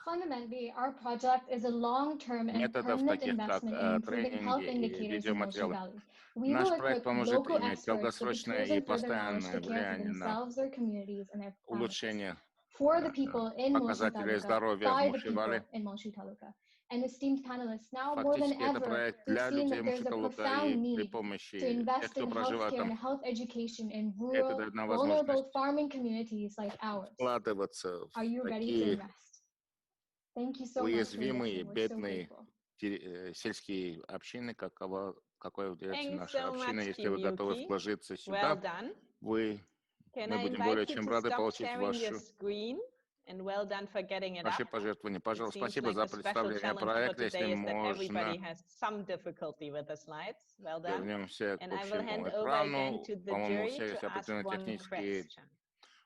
Fundamentally, our project is a long-term and permanent investment in improving health indicators in Moshi Valley. We will equip local experts with the tools and further knowledge to care for themselves, their communities, and their families. For the people in Moshi Taluka, by the people in Moshi Taluka. and esteemed panelists, now more than Фактически это ever, проект we've для seen людей that there's a Мшикалука, profound и при need помощи to тех, invest кто in проживает healthcare and там, health education in это rural, дает нам vulnerable возможность farming communities like ours. вкладываться Are в you ready to такие invest? Thank you so much for уязвимые, listening. We're so бедные grateful. сельские общины, какой является Thanks наша so община. much, Если вы готовы Timyuki. вложиться Well сюда, done. мы Can I будем более invite you чем to рады stop получить sharing your ваши screen? And well done for getting it ваши up. пожертвования. It Пожалуйста, seems спасибо like за the special представление challenge for проекта. Если today is that everybody можно, has some difficulty with the slides. Well done. вернемся к And I will hand общему over again экрану. to the По-моему, у jury всех to есть ask определенные one технические question.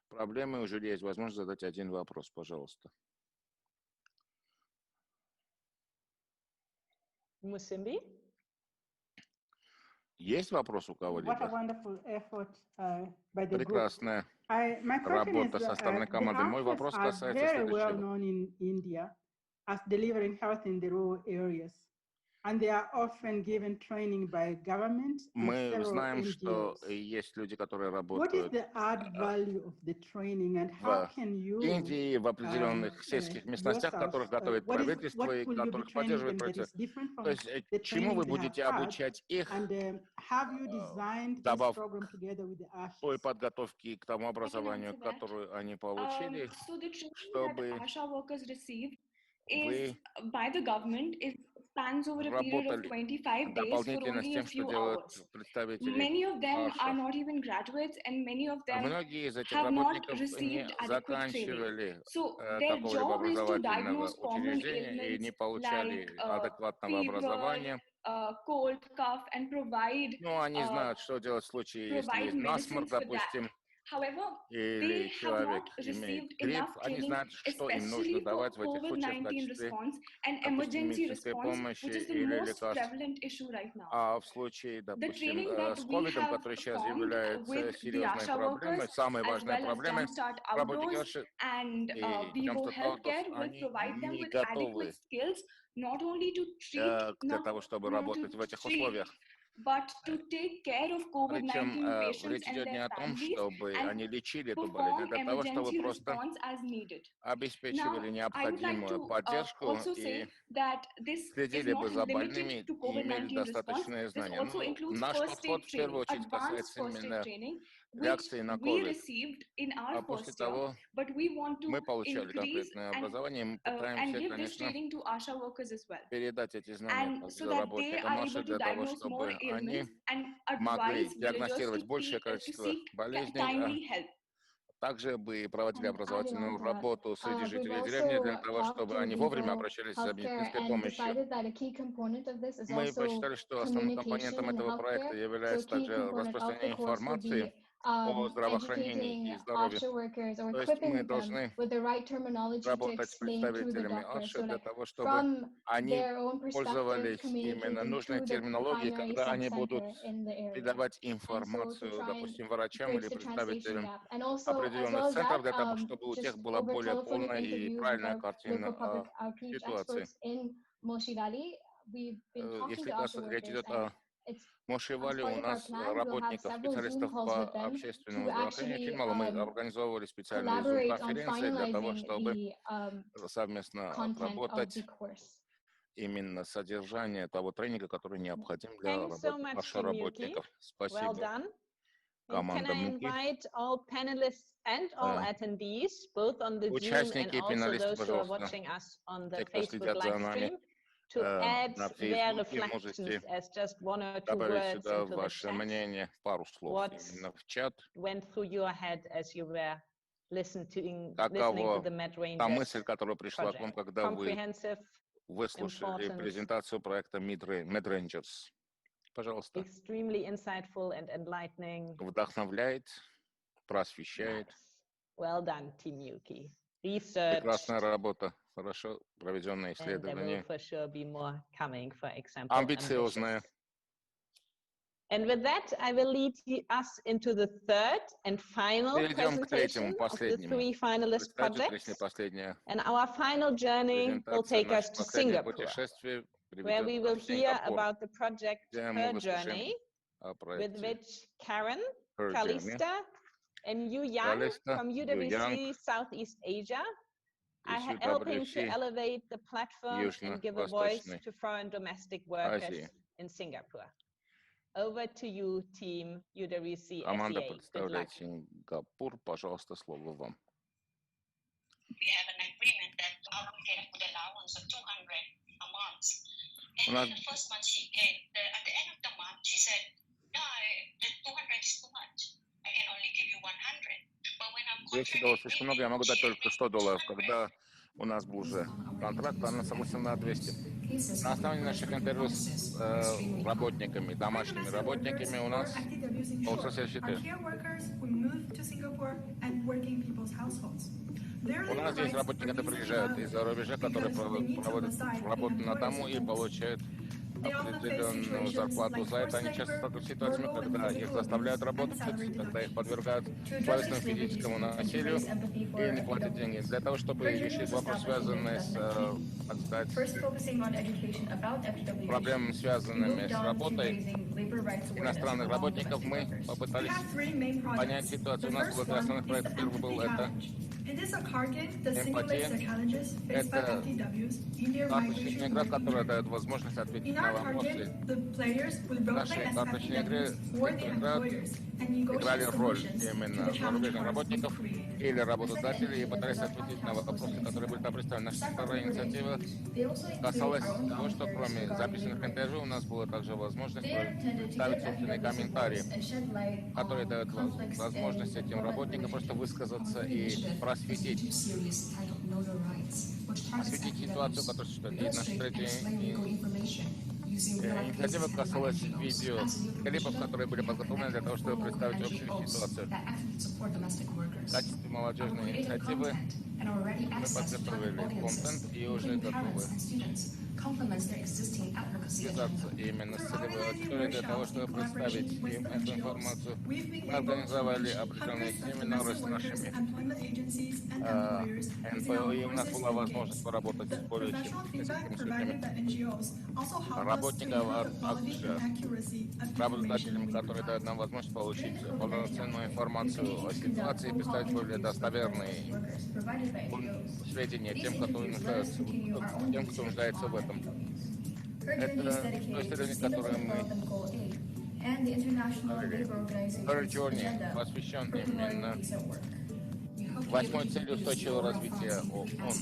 проблемы. У жюри есть возможность задать один вопрос, пожалуйста. Musimbi? Есть вопрос у кого-либо? Прекрасная My работа question is, со стороны the команды. Мой outputs вопрос are касается very well следующего. known in India as delivering health in the rural areas, and they are often given training by government and Мы several знаем, NGOs. что есть люди, которые What is работают the add value of the training, and how в can you Индии, в определенных сельских местностях, которых готовит правительство и которых поддерживает правительство. То есть, чему вы будете обучать их, добавив той подготовки к тому образованию, которую они получили, чтобы вы работали дополнительно с тем, что делают представители АША. Многие из этих работников не заканчивали какого-либо образовательного учреждения и не получали адекватного образования. Но они знают, что делать в случае, если есть насморк, допустим, или человек имеет грипп, они знают, что им нужно давать в этих случаях в качестве, допустим, медицинской помощи или лекарств. А в случае, допустим, с ковидом, который сейчас является серьезной проблемой, самой важной проблемой, работники АША и Jumpstart, они не готовы для того, чтобы работать в этих условиях. Причем речь идет не о том, чтобы они лечили эту болезнь, а для того, чтобы просто обеспечивали необходимую поддержку и следили бы за больными и имели достаточные знания. Ну, наш подход в первую очередь касается именно реакции на COVID. А после того мы получали конкретное образование, и мы пытаемся, конечно, передать эти знания работникам АША для того, чтобы они могли диагностировать большее количество болезней, также бы проводили образовательную работу среди жителей деревни для того, чтобы они вовремя обращались за медицинской помощью. Мы посчитали, что основным компонентом этого проекта является также распространение информации о здравоохранении и здоровье. То есть мы должны работать с представителями АША для того, чтобы они пользовались именно нужной терминологией, когда они будут передавать информацию, допустим, врачам или представителям определенных центров, для того, чтобы у тех была более полная и правильная картина ситуации. Если речь идет о Моши-Вали, у нас работников, специалистов по общественному здравоохранению мало. Мы организовывали специальные Zoom-конференции для того, чтобы совместно отработать именно содержание того тренинга, который необходим для наших работников. Спасибо. Команда МУКИ. Участники и панелисты, пожалуйста, те, кто следят за нами на Фейсбуке, можете добавить сюда ваше мнение, пару слов именно в чат. Какова та мысль, которая пришла к вам, когда вы выслушали презентацию проекта MidRangers? Пожалуйста. Вдохновляет, просвещает. Прекрасная работа. Хорошо проведенное исследование. Амбициозное. And with that, I will lead us into the third and final presentation of the three finalist projects. And our final journey will take us to Singapore, where we will hear about the project Her Journey, with which Karen, Kalista, and Yu Yang from UWC Southeast Asia helping to elevate the platform and give a voice to foreign domestic workers in Singapore. Over to you, team UWC Команда, SEA. представляет Сингапур, пожалуйста, слово вам. We have an agreement that I will get a food allowance of 200 a month. And then the first month she gave, at the end of the month, she said, no, the 200 is too much. I can only give you 100. But when I'm $200 слишком много, я могу дать только $100. Когда у нас был уже контракт, она согласилась на 200. На основании наших интервью с работниками, домашними работниками у нас получилось следующее. У нас есть работники, которые приезжают из-за рубежа, которые проводят работу на дому и получают определенную зарплату. За это они часто сталкиваются с ситуациями, когда их заставляют работать, когда их подвергают словесному физическому насилию и не платят деньги. Для того, чтобы решить вопрос, связанный с, так сказать, проблемами, связанными с работой иностранных работников, мы попытались понять ситуацию. У нас было два основных проекта. Первый был это эмпатия. Это карточная игра, которая дает возможность ответить на вопросы. Наши карточные игры играли роль именно зарубежных работников или работодателей и пытались ответить на вопросы, которые были там представлены. Наша вторая инициатива касалась того, что кроме записанных интервью у нас была также возможность представить собственные комментарии, которые дают возможность этим работникам просто высказаться и просветить ситуацию, которая существует. И наша третья инициатива касалась видео, клипов, которые были подготовлены для того, чтобы представить общую ситуацию. В качестве молодежной инициативы мы подготовили контент и уже готовы связаться именно с целевой аудиторией для того, чтобы представить им эту информацию. Мы организовали определенные семинары с нашими НПО, и у нас была возможность поработать с более чем несколькими сотнями работников, а также работодателям, которые дают нам возможность получить полноценную информацию о ситуации и представить более достоверные сведения тем, кто нуждается в этом. Это то исследование, которое мы посвящен именно 8-й цели устойчивого развития ООН.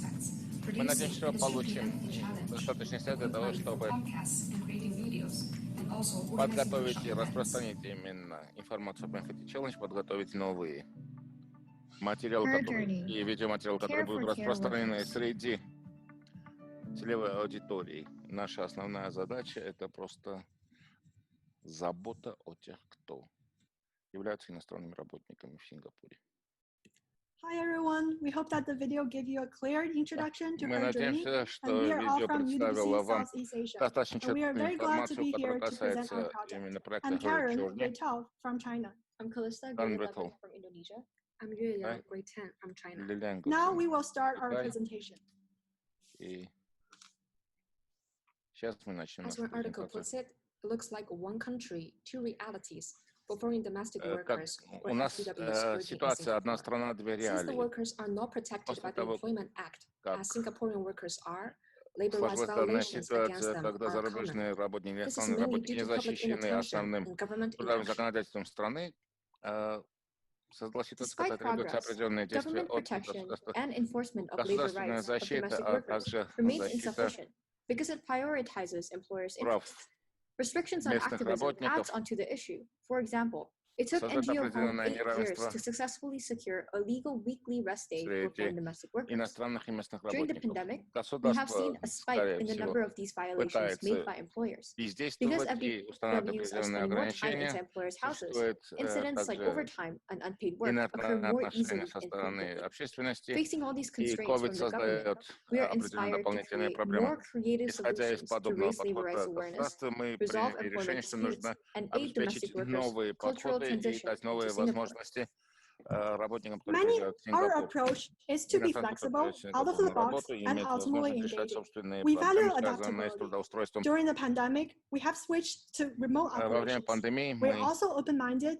Мы надеемся, что получим достаточно средств для того, чтобы подготовить и распространить именно информацию об Infinity Challenge, подготовить новые материалы и видеоматериалы, которые будут распространены среди целевой аудитории. Наша основная задача — это просто забота о тех, кто являются иностранными работниками в Сингапуре. Hi everyone. We hope that the video gave you a clear introduction to our journey. Мы надеемся, что видео представило вам достаточно четкую информацию, которая касается именно проекта Journey. From China. I'm Kalista, grade 11 from Indonesia. I'm Yulia, grade 10 from China. Now we will start our presentation. As one article puts it, it looks like one country, two realities. У нас ситуация одна страна, две реалии. После того, как сложилась ситуация, когда зарубежные работники, иностранные работники не защищены основным трудовым законодательством страны, создалась ситуация, которая требуется определенные действия от государства. Государственная защита, а также защита прав Restrictions on activism adds onto the issue. For example, it took NGO Home 8 years to successfully secure a legal weekly rest day for foreign domestic workers. During the pandemic, we have seen a spike in the number of these violations made by employers. Because FDWs are spending more time into employers' houses, incidents like overtime and unpaid work occur more easily infrequently. Facing all these constraints from the government, we are inspired to create more creative solutions to raise labor rights awareness, resolve employment disputes, and aid domestic workers, cultural transition to Singapore. Our approach is to be flexible, out of the box, and ultimately engaging. We value adaptability. During the pandemic, we have switched to remote operations. We're also open-minded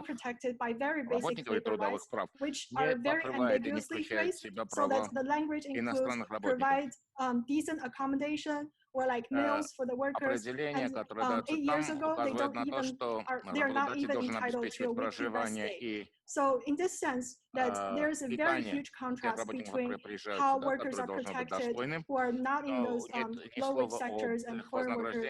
органов, protected by very very basic labor rights, which are very ambiguously phrased, so that the language includes provide decent accommodation or like meals for the workers. And 8 years ago, they're not even entitled to a weekly rest day. So in this sense, that there's a very huge contrast between how workers are protected who are not in those low-wage sectors and foreign worker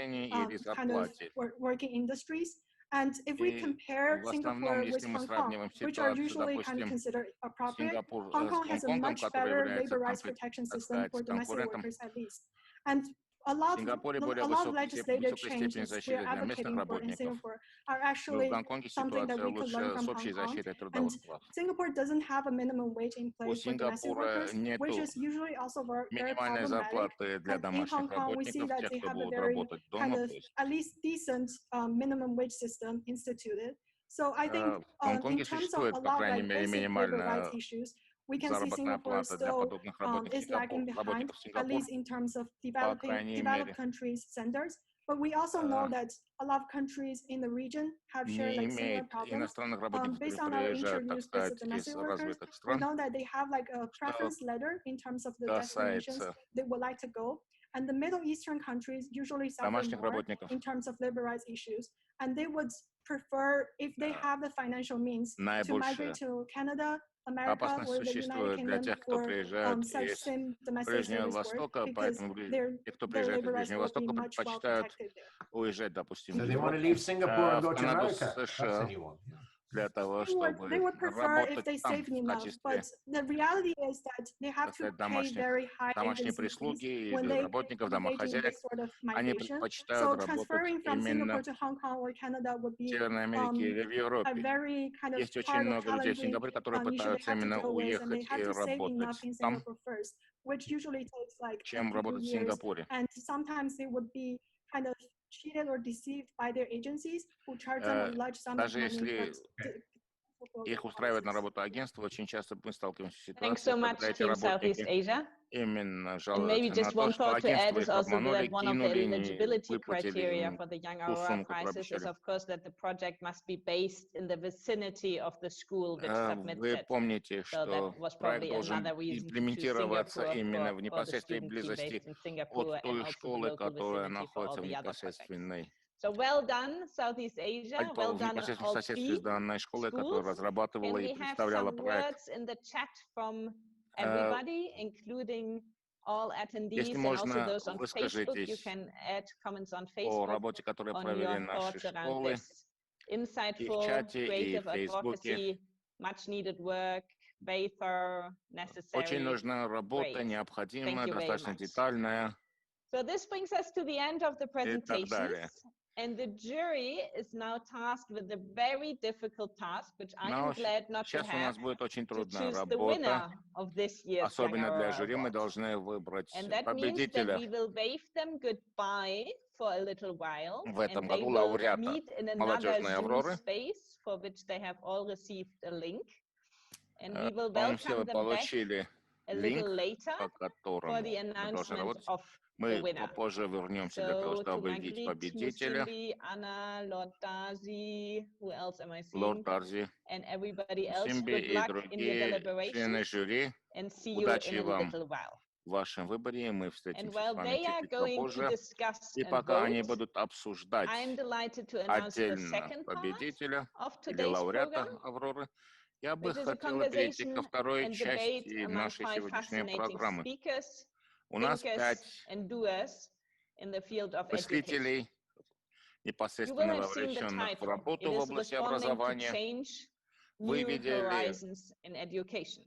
kind of working industries. And if we compare Singapore with Hong Kong, which are usually kind of considered appropriate, Hong Kong has a much better labor rights protection system for domestic workers at least. And a lot of legislative changes we're advocating for in Singapore are actually something that we could learn from Hong Kong. And Singapore doesn't have a minimum wage in place for domestic workers, which is usually also very problematic. And in Hong Kong, we see that they have a very kind of at least decent minimum wage system instituted. So I think in terms of a lot of basic labor rights issues, we can see Singapore still is lagging behind, at least in terms of developed countries' standards. But we also know that a lot of countries in the region have shared like similar problems. Based on our interviews with the domestic workers, we know that they have like a preference letter in terms of the destinations they would like to go. And the Middle Eastern countries usually suffer more in terms of labor rights issues. And they would prefer, if they have the financial means, to migrate to Canada, America, or the United Kingdom for such same domestic service work, because their labor rights will be much well protected there. So they want to leave Singapore and go to America. That's anyone. They would prefer if they save enough, but the reality is that they have to pay very high agency fees when they engage in this sort of migration. So transferring from Singapore to Hong Kong or Canada would be a very kind of hard or challenging issue they have to deal with, and they have to save enough in Singapore first, which usually takes like 2 years, and sometimes they would be kind of cheated or deceived by their agencies who charge them a large sum of money. Их устраивает на работу агентство, очень часто мы сталкиваемся с ситуацией, Thanks so much, Team Southeast Asia. And maybe just one thought to add is also that one of the eligibility criteria for the Young Aurora Prizes is, of course, that the project must be based in the vicinity of the school which submitted. So that was probably another reason to имплементироваться именно в for the непосредственной student team близости based in Singapore от and той also the школы, local которая vicinity for all находится в the other projects. непосредственной So well done, Southeast Asia. Well done, all соседстве с данной школой, которая разрабатывала и we have представляла some проект. words in the chat from everybody, including all attendees Если and also можно, those on Facebook. You выскажитесь can add comments on о Facebook работе, которую on провели your наши thoughts around школы, this. Insightful, чате, creative и в Фейсбуке. advocacy, much needed work, very thorough, necessary. Очень нужна работа, необходимая, достаточно детальная. So this brings us to the end of the И так далее. presentations. And the jury is now tasked with a very difficult task, which I am glad not to Сейчас у нас have, будет очень to трудная choose the winner работа. of this year's Young Особенно для Aurora жюри мы Award. должны выбрать And that means that победителя we will wave them goodbye for a little while, в этом and they году, will лауреата meet in another молодежной Zoom Авроры. space for which they have all received a link. And we will По-моему, все welcome вы them back получили a линк, little later по которому for the мы должны announcement работать. of the Мы winner. попозже вернемся для того, So чтобы to объявить Margrit, победителя. Musimbi, Anna, Lord Darcy, who else am I Лорд seeing? Дарзи, And everybody else, Симби good и luck in your другие члены deliberations, жюри. and see you Удачи in a вам little while. в вашем выборе, и мы And встретимся while с вами they are чуть going to попозже. discuss И and пока они vote, будут обсуждать I'm delighted to announce the отдельно second part победителя of или today's лауреата program, Авроры, я бы which is a хотела перейти ко conversation второй and debate части among нашей 5 сегодняшней fascinating программы. speakers, У нас thinkers, 5 and doers in the field of education. мыслителей, You will непосредственно have seen the вовлеченных в title. работу It в is области responding to образования. change, Вы new видели horizons in education.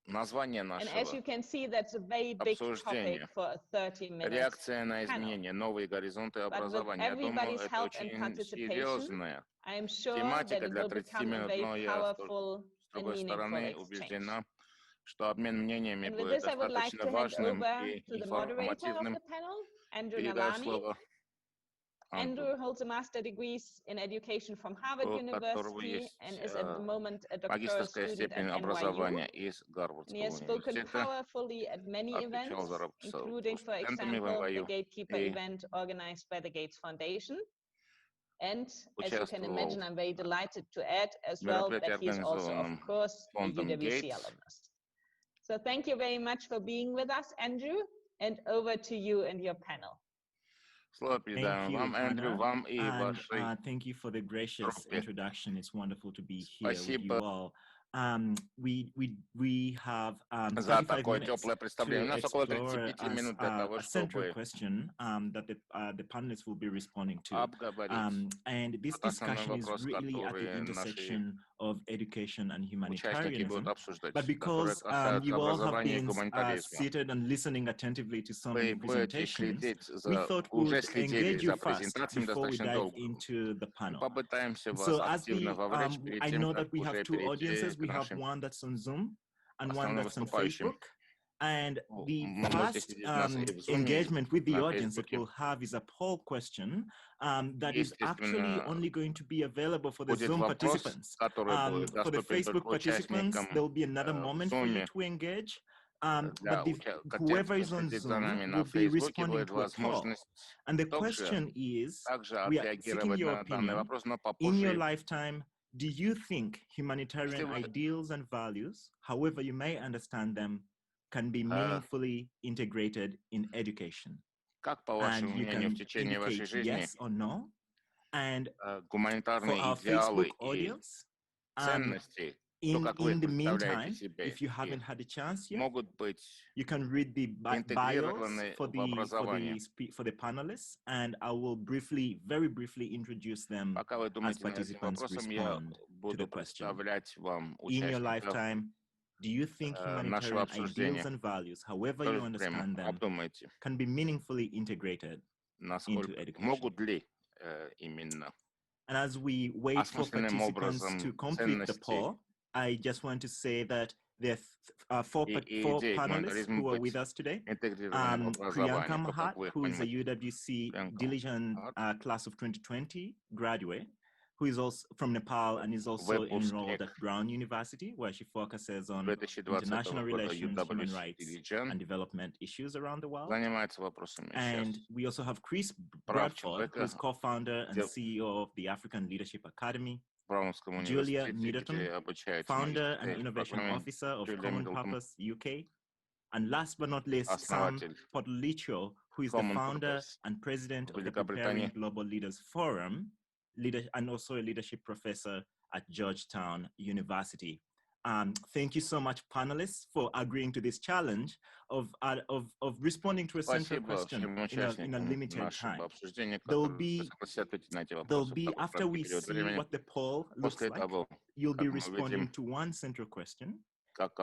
название And as нашего you can see, that's a very big topic обсуждения. for a 30-minute Реакция на panel. изменения, новые горизонты But with образования. Я думаю, everybody's это help and очень participation, серьезная I am sure that тематика it для will become a very 30-минутной. Я, powerful с and другой meaningful стороны, exchange. убеждена, что обмен мнениями And with будет this, I would like достаточно to hand важным over и to the moderator of информативным. the panel, Andrew Передаю Nalani. слово Andrew holds a master's degrees in education from Harvard у которого University есть and is at the moment a doctoral магистерская student степень at образования NYU. из And he Гарвардского has spoken университета. powerfully at many events, Отвечал за работу с including, for студентами в example, the NYU Gatekeeper и event organized by the Gates Foundation. And as you can imagine, I'm very delighted to add as well that he is also, of course, a UWC alumnus. So thank you very much for being with us, Andrew, and over to you and your panel. Thank you, Anna, thank you for the gracious introduction. It's wonderful to be here with you all. We have 35 minutes to explore a central question that the panelists will be responding to. And this discussion is really at the intersection of education and humanitarianism. But because you all have been seated and listening attentively to some of the presentations, we thought we would engage you first before we dive into the panel. So as I know that we have two audiences. We have one that's on Zoom and one that's on Facebook. And the first engagement with the audience that we'll have is a poll question that is actually only going to be available for the Zoom participants. For the Facebook participants, there'll be another moment for you to engage. But whoever is on Zoom will be responding to a poll. And the question is, we are seeking your opinion. In your lifetime, do you think humanitarian ideals and values, however you may understand them, can be meaningfully integrated in education? And you can indicate yes or no. And for our Facebook audience, in the meantime, if you haven't had a chance yet, you can read the bios for the panelists, and I will very briefly introduce them as participants respond to the question. In your lifetime, do you think humanitarian ideals and values, however you understand them, can be meaningfully integrated into education? And as we wait for participants to complete the poll, I just want to say that there are four panelists who are with us today. Priyanka Mahat, who is a UWC Diligent class of 2020 graduate, who is also from Nepal and is also enrolled at Brown University, where she focuses on international relations, human rights, and development issues around the world. And we also have Chris Bradford, who is co-founder and CEO of the African Leadership Academy. Julia Middleton, founder and innovation officer of Common Purpose UK. And last but not least, Sam Potlicho, who is the founder and president of the Preparing Global Leaders Forum, and also a leadership professor at Georgetown University. Thank you so much, panelists, for agreeing to this challenge of responding to a central question in a limited time. There'll be, after we see what the poll looks like, you'll be responding to one central question.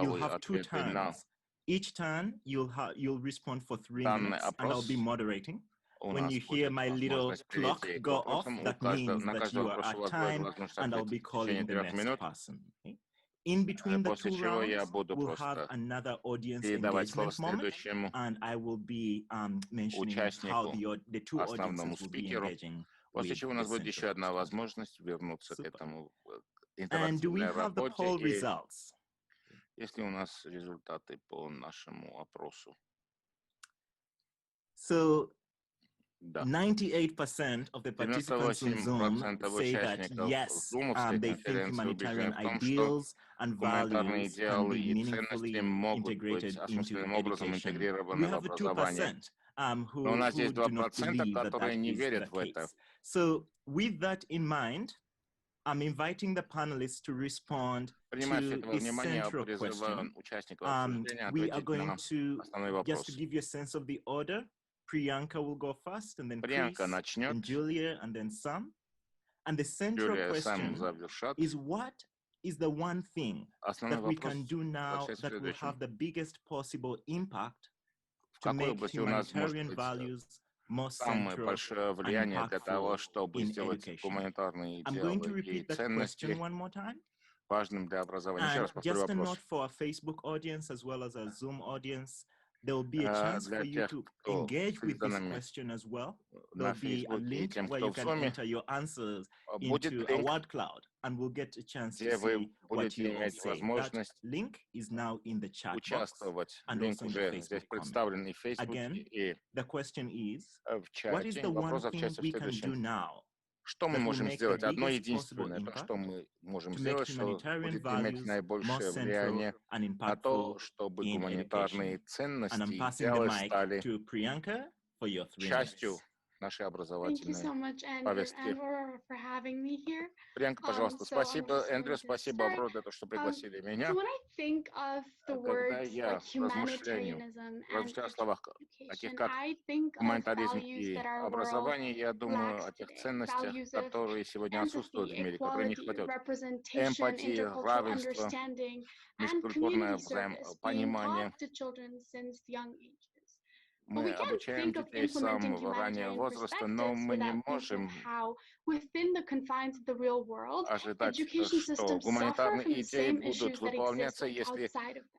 You'll have two turns. Each turn, you'll respond for 3 minutes, and I'll be moderating. When you hear my little clock go off, that means that you are at time, and I'll be calling the next person. Okay? In between the two rounds, we'll have another audience engagement moment, and I will be mentioning how the two audiences will be engaging. And do we have the poll results? So 98% of the participants in Zoom say that yes, they think humanitarian ideals and values can be meaningfully integrated into education. We have 2% who do not believe that that is the case. So with that in mind, I'm inviting the panelists to respond to this central question. We are going to, just to give you a sense of the order, Priyanka will go first, and then Chris, and Julia, and then Sam. And the central question is, what is the one thing that we can do now that will have the biggest possible impact to make humanitarian values more central and impactful in education? I'm going to repeat that question one more time. And just a note for our Facebook audience as well as our Zoom audience, there will be a chance for you to engage with this question as well. There'll be a link where you can enter your answers into a word cloud, and we'll get a chance to see what you all say. That link is now in the chat box and also in the Facebook comment. Again, the question is, what is the one thing we can do now Что мы можем сделать? Одно единственное, то, что мы можем сделать, что будет иметь наибольшее влияние на то, чтобы гуманитарные ценности и идеалы стали частью нашей образовательной повестки. Приянка, пожалуйста, спасибо. Эндрю, спасибо, Аврора, за то, что пригласили меня. Когда я размышляю о словах, таких как гуманитаризм и образование, я думаю о тех ценностях, которые сегодня отсутствуют в мире, которые не хватает. Эмпатии, равенство, межкультурное взаимопонимание. Мы обучаем детей с самого раннего возраста, но мы не можем ожидать, что гуманитарные идеи будут выполняться, если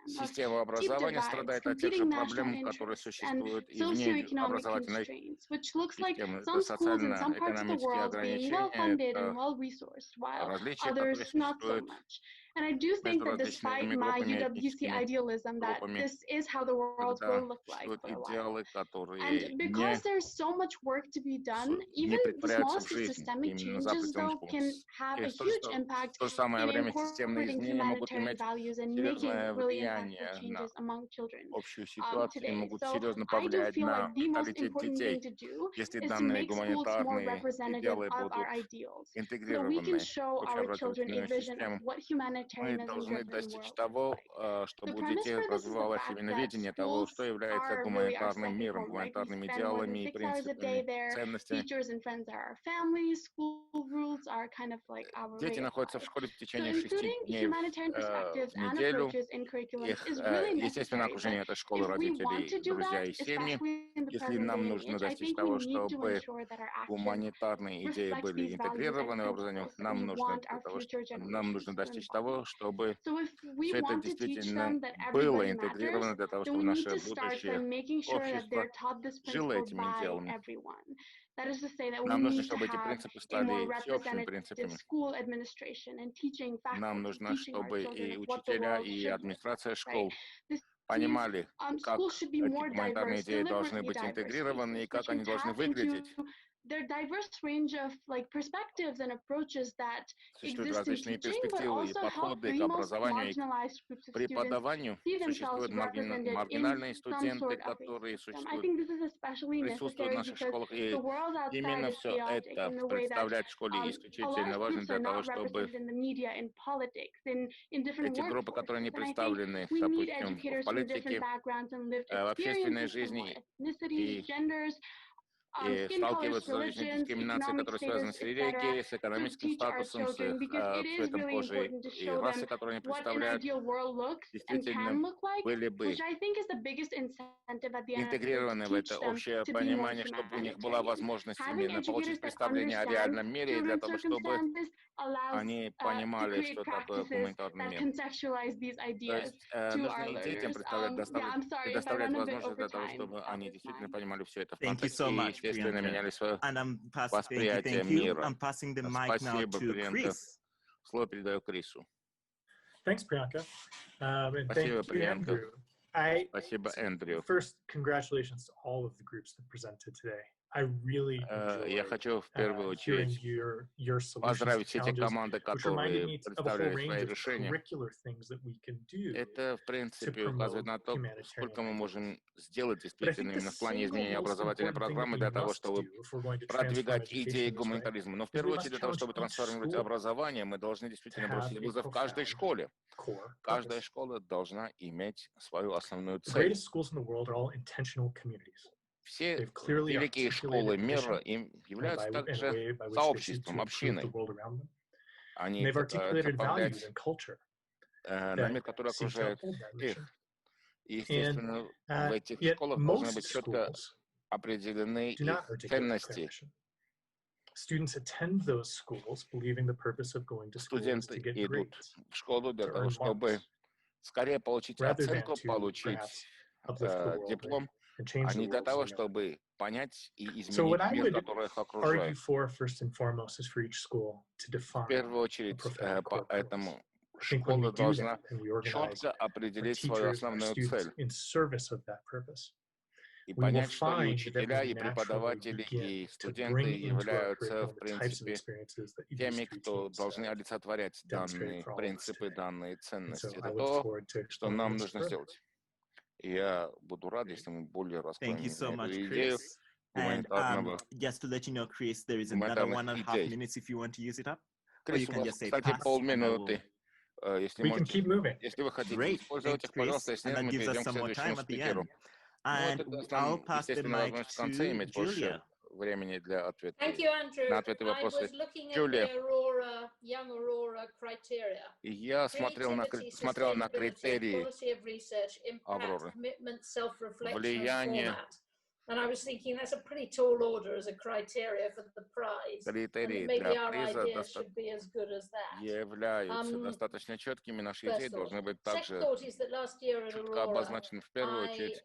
система образования страдает от тех же проблем, которые существуют и вне образовательной системы. Это социально-экономические ограничения, это различия, которые существуют между различными группами, этническими группами, когда существуют идеалы, которые не претворяются в жизнь именно за пределами школы. И в то же самое время системные изменения могут иметь серьезное влияние на общую ситуацию и могут серьезно повлиять на менталитет детей, если данные гуманитарные идеалы будут интегрированы в общеобразовательную систему. Мы должны достичь того, чтобы у детей развивалось именно видение того, что является гуманитарным миром, гуманитарными идеалами и принципами, ценностями. Дети находятся в школе в течение 6 дней в неделю. Их естественное окружение — это школы, родители, друзья и семьи. Если нам нужно достичь того, чтобы гуманитарные идеи были интегрированы в образование, нам нужно достичь того, чтобы все это действительно было интегрировано для того, чтобы наше будущее общество жило этими идеалами. Нам нужно, чтобы эти принципы стали всеобщими принципами. Нам нужно, чтобы и учителя, и администрация школ понимали, как эти гуманитарные идеи должны быть интегрированы и как они должны выглядеть. Существуют различные перспективы и подходы к образованию и к преподаванию. Существуют маргинальные студенты, которые присутствуют в наших школах. И именно все это представляет в школе исключительно важно для того, чтобы эти группы, которые не представлены, допустим, в политике, в общественной жизни и сталкиваются с различными дискриминациями, которые связаны с религией, с экономическим статусом, с цветом кожи и расы, которые они представляют, действительно были бы интегрированы в это общее понимание, чтобы у них была возможность именно получить представление о реальном мире и для того, чтобы они понимали, что такое гуманитарный мир. То есть нужно и детям предоставлять возможность для того, чтобы они действительно понимали все это в контексте и, естественно, меняли свое восприятие мира. Спасибо, Приянка. Слово передаю Крису. Спасибо, Приянка. Спасибо, Эндрю. Я хочу в первую очередь поздравить все те команды, которые представляли свои решения. Это, в принципе, указывает на то, сколько мы можем сделать действительно именно в плане изменения образовательной программы для того, чтобы продвигать идеи гуманитаризма. Но в первую очередь для того, чтобы трансформировать образование, мы должны действительно бросить вызов каждой школе. Каждая школа должна иметь свою основную цель. Все великие школы мира являются также сообществом, общиной. Они пытаются повлиять на мир, который окружает их. И, естественно, в этих школах должны быть четко определены их ценности. Студенты идут в школу для того, чтобы скорее получить оценку, получить диплом, а не для того, чтобы понять и изменить мир, который их окружает. В первую очередь, поэтому школа должна четко определить свою основную цель. и понять, что и учителя, и преподаватели, и студенты являются, в принципе, теми, кто должны олицетворять данные принципы, данные ценности. Это то, что нам нужно сделать. И я буду рад, если мы более раскроем эту идею гуманитарного. Just to let you know, Chris, there is another 1.5 minutes if you want to use it up. Крис, у вас, кстати, полминуты. Если вы хотите использовать их, пожалуйста, если нет, мы перейдем к следующему спикеру. And I'll pass the mic to Julia. Времени для ответа. Thank you, Andrew. На ответы и вопросы. I was looking at the Aurora, Young Aurora criteria. Я смотрел на критерии Авроры. Влияние. And I was thinking that's a pretty tall order as a criteria for the prize. Критерии для приза являются достаточно четкими. Наши идеи должны быть также четко обозначены в первую очередь.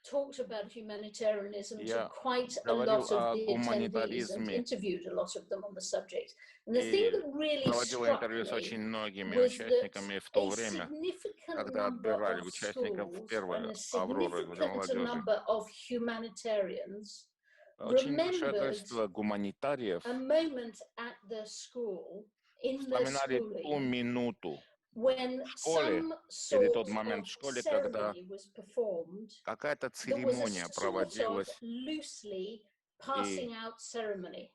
Talked about humanitarianism to quite a lot of the attendees and interviewed a lot of them on the subject. And the thing that really struck me was that a significant number of schools, and a significant number of humanitarians remembered a moment at the school in the schooling when some sort of ceremony was performed какая-то that was a церемония sort of проводилась, loosely passing out ceremony.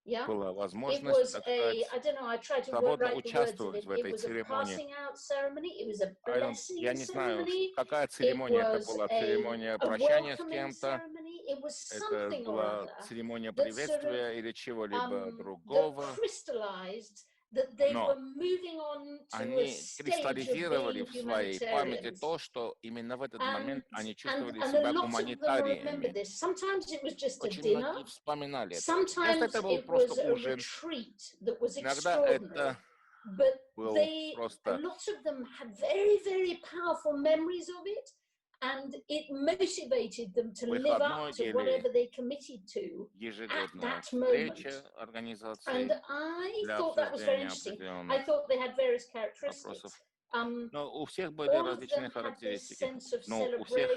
Yeah? была It возможность, was так a, сказать, I don't know, I tried to свободно write the words of участвовать it. в It этой was a церемонии. passing out ceremony, it was a blessing Я не знаю, ceremony, какая it церемония это was была. Церемония a прощания с welcoming кем-то, ceremony, it was это something or была other церемония that sort of, приветствия или чего-либо that другого. crystallized that they Но were moving on to a они stage of кристаллизировали being в своей памяти humanitarians. то, что именно в этот момент они чувствовали And себя a lot of them remember гуманитариями. this. Sometimes it was just a Очень dinner. многие вспоминали это. Часто Sometimes это был it просто was a ужин. retreat that was Иногда extraordinary. это But был a просто lot of them had very, very powerful memories of it. And it motivated them to live up to whatever they committed to at that moment. And I thought that was very interesting. I thought they had various characteristics. Но у всех были различные характеристики. Но у всех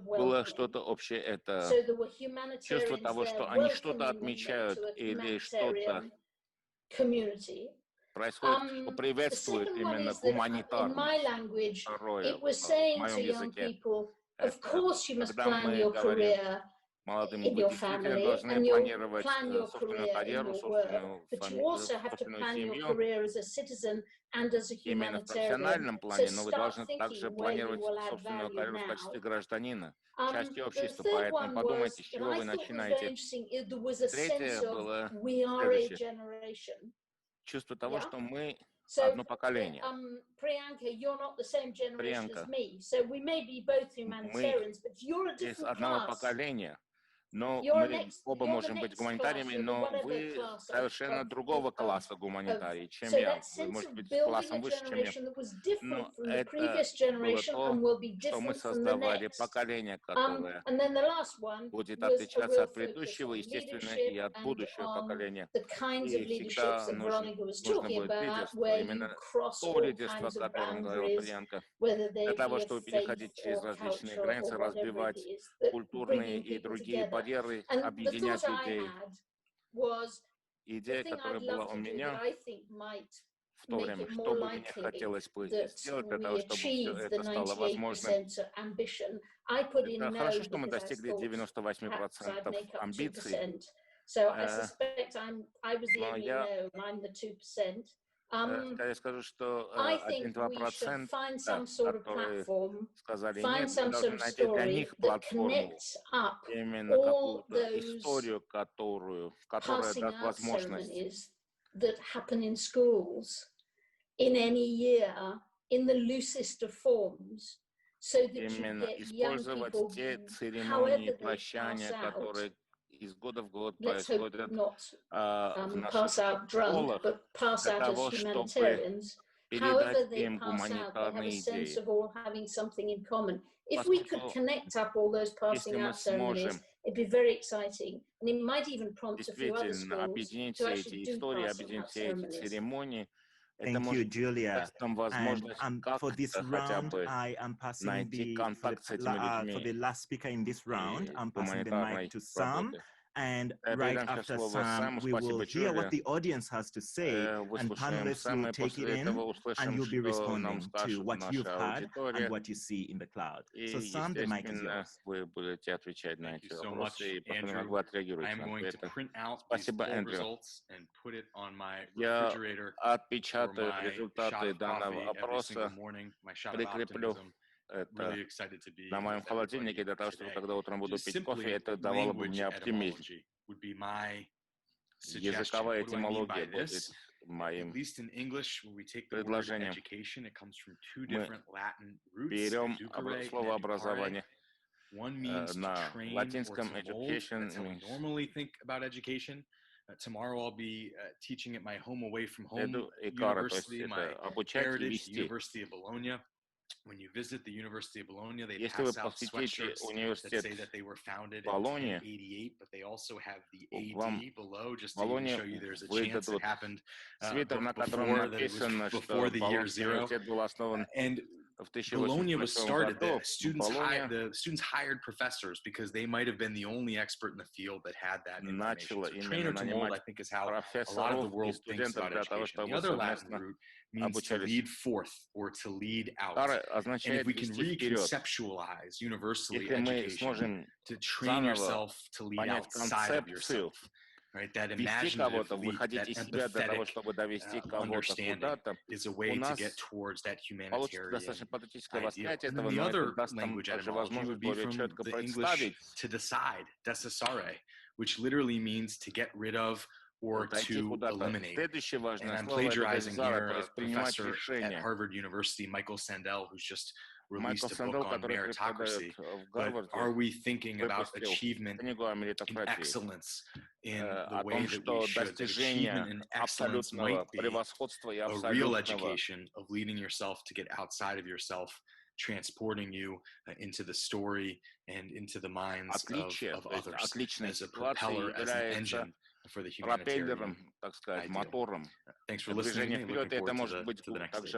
было что-то общее. Это чувство того, что они что-то отмечают или что-то происходит, что приветствует именно гуманитарность. Второе, в моем языке, Of course, you must когда plan мы your говорим career молодым, in вы your действительно family должны and you планировать plan your собственную career in карьеру, your work, собственную but you also have to собственную plan your семью. career as a citizen and as a Именно в humanitarian. профессиональном So плане, но вы start должны thinking также where you планировать will add собственную value карьеру в now. качестве гражданина, части The общества. third Поэтому one was подумайте, с that чего I вы thought was very начинаете. interesting. There was a Третье sense of было we are a следующее. generation. Чувство того, что мы So, одно поколение. Priyanka, you're not the same generation as Priyanka, me. So we may be both мы humanitarians, but you're a из different одного class. поколения, но You're мы оба можем быть гуманитариями, но вы совершенно другого класса гуманитарий, чем я. Вы можете быть классом выше, чем я. Но это было то, что мы создавали поколение, которое будет отличаться от предыдущего, естественно, и от будущего поколения. И всегда нужно будет лидерство, именно то лидерство, о котором говорила Приянка, для того, чтобы переходить через различные границы, разбивать культурные и другие барьеры, объединять людей. Идея, которая была у меня в то время, что бы мне хотелось бы сделать для того, чтобы все это стало возможным. Это хорошо, что мы достигли 98% амбиций, но я скорее скажу, что 1-2%, которые сказали нет, мы должны найти для них платформу, именно какую-то историю, которая даст возможность именно использовать те церемонии прощания, которые из года в год происходят в наших школах, для того, чтобы передать им гуманитарные идеи. Поскольку, если мы сможем действительно объединить все эти истории, объединить все эти церемонии, Thank you, Julia. And for this round, I am passing for the last speaker in this round, I'm passing the mic to Sam. And right after Sam, we will hear what the audience has to say, and panelists will take it in, and you'll be responding to what you've heard and what you see in the cloud. So Sam, the mic is yours. Thank you so much, Andrew. I am going to print out these poll results and put it on my refrigerator for my shot of coffee every single morning, my shot of optimism. Really excited to be на моем холодильнике для того, чтобы когда утром буду пить кофе, это давало бы мне оптимизм. Языковая этимология будет моим предложением. Мы берем слово «образование». На латинском education means tomorrow I'll be teaching at my home away from home university, my heritage, the University of Bologna. When you visit the University of Bologna, they pass out sweatshirts that say that they were founded in 1088, but they also have the AD below, just to show you there's a chance it happened before the year zero. And Bologna was started, the students hired professors because they might have been the only expert in the field that had that information. So trainer to mold, I think, is how a lot of the world thinks about education. The other Latin root means to lead forth or to lead out. And if we can reconceptualize universally education, to train yourself to lead outside of yourself, right? That imaginative leap, that empathetic understanding is a way to get towards that humanitarian ideal. And then the other language etymology would be from the English to decide, decisare, which literally means to get rid of or to eliminate. And I'm plagiarizing here a professor at Harvard University, Michael Sandel, who's just released a book on meritocracy. But are we thinking about achievement and excellence in the way that we should? Achievement and excellence might be a real education of leading yourself to get outside of yourself, transporting you into the story and into the minds of others as a propeller, as an engine for the humanitarian ideal. Thanks for listening. Looking forward to the next stage.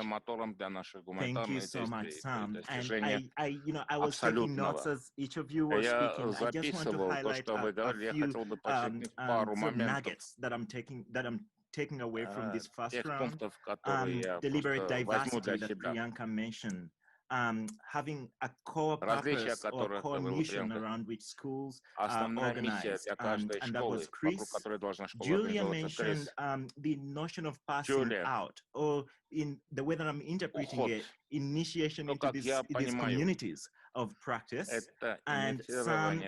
Thank you so much, Sam. And I was taking notes as each of you were speaking. I just want to highlight a few nuggets that I'm taking away from this first round. Deliberate diversity that Priyanka mentioned. Having a core purpose or core mission around which schools are organized, and that was Chris. Julia mentioned the notion of passing out, or in the way that I'm interpreting it, initiation into these communities of practice, and Sam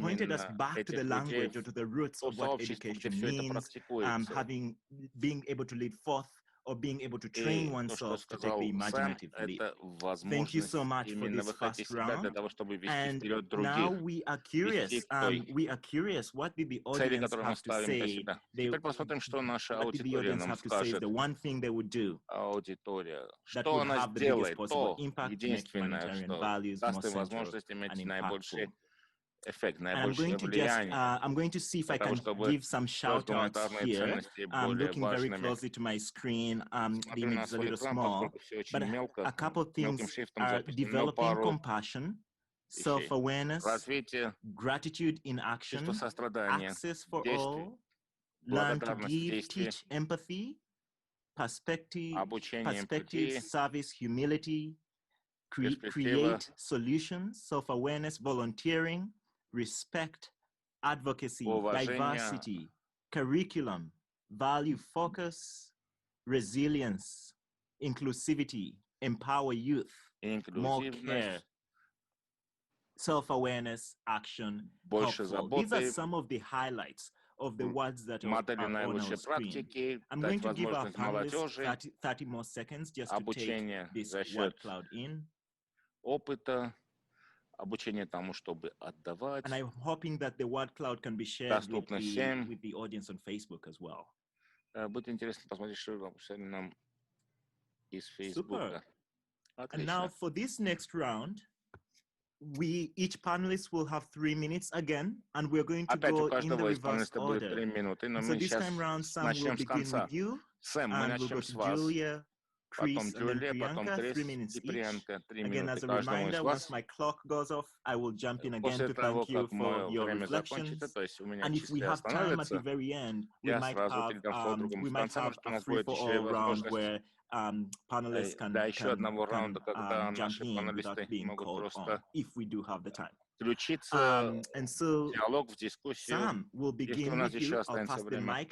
pointed us back to the language or to the roots of what education means, being able to lead forth, or being able to train oneself to take the imaginative leap. Thank you so much for this first round. And now we are curious. What did the audience have to say? What did the audience have to say is the one thing they would do that would have the biggest possible impact, make humanitarian values more central and impactful. And I'm going to see if I can give some shout outs here. I'm looking very closely to my screen. The image is a little small, but a couple of things are developing compassion, self-awareness, gratitude in action, access for all, learn to give, teach empathy, perspective, service, humility, create solutions, self-awareness, volunteering, respect, advocacy, diversity, curriculum, value focus, resilience, inclusivity, empower youth, more care, self-awareness, action, helpful. These are some of the highlights of the words that are on our screen. I'm going to give our panelists 30 more seconds just to take this word cloud in. Обучение тому, чтобы отдавать. And I'm hoping that the word cloud can be shared with the audience on Facebook as well. Будет интересно посмотреть, что нам из Facebook. And now for this next round, each panelist will have 3 minutes again, and we're going to go in the reverse order. So this time round, Sam will begin with you. Сэм, мы начнем с вас. Потом Джулия, потом Крис и Приянка. 3 минуты каждому из вас. После того, как мое время закончится, то есть у меня часы остановятся, я сразу передам слово другому. В конце, может, у нас будет еще возможность до еще одного раунда, когда наши панелисты могут просто включиться в диалог, в дискуссию, если у нас еще останется время.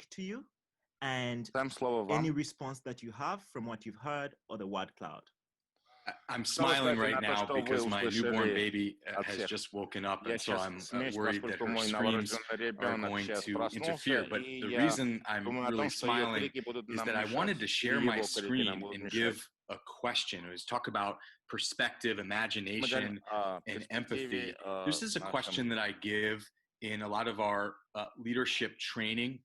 And any response that you have from what you've heard or the word cloud. I'm smiling right now because my newborn baby has just woken up, and so I'm worried that her screams are going to interfere. But the reason I'm really smiling is that I wanted to share my screen and give a question. It was talk about perspective, imagination, and empathy. This is a question that I give in a lot of our leadership training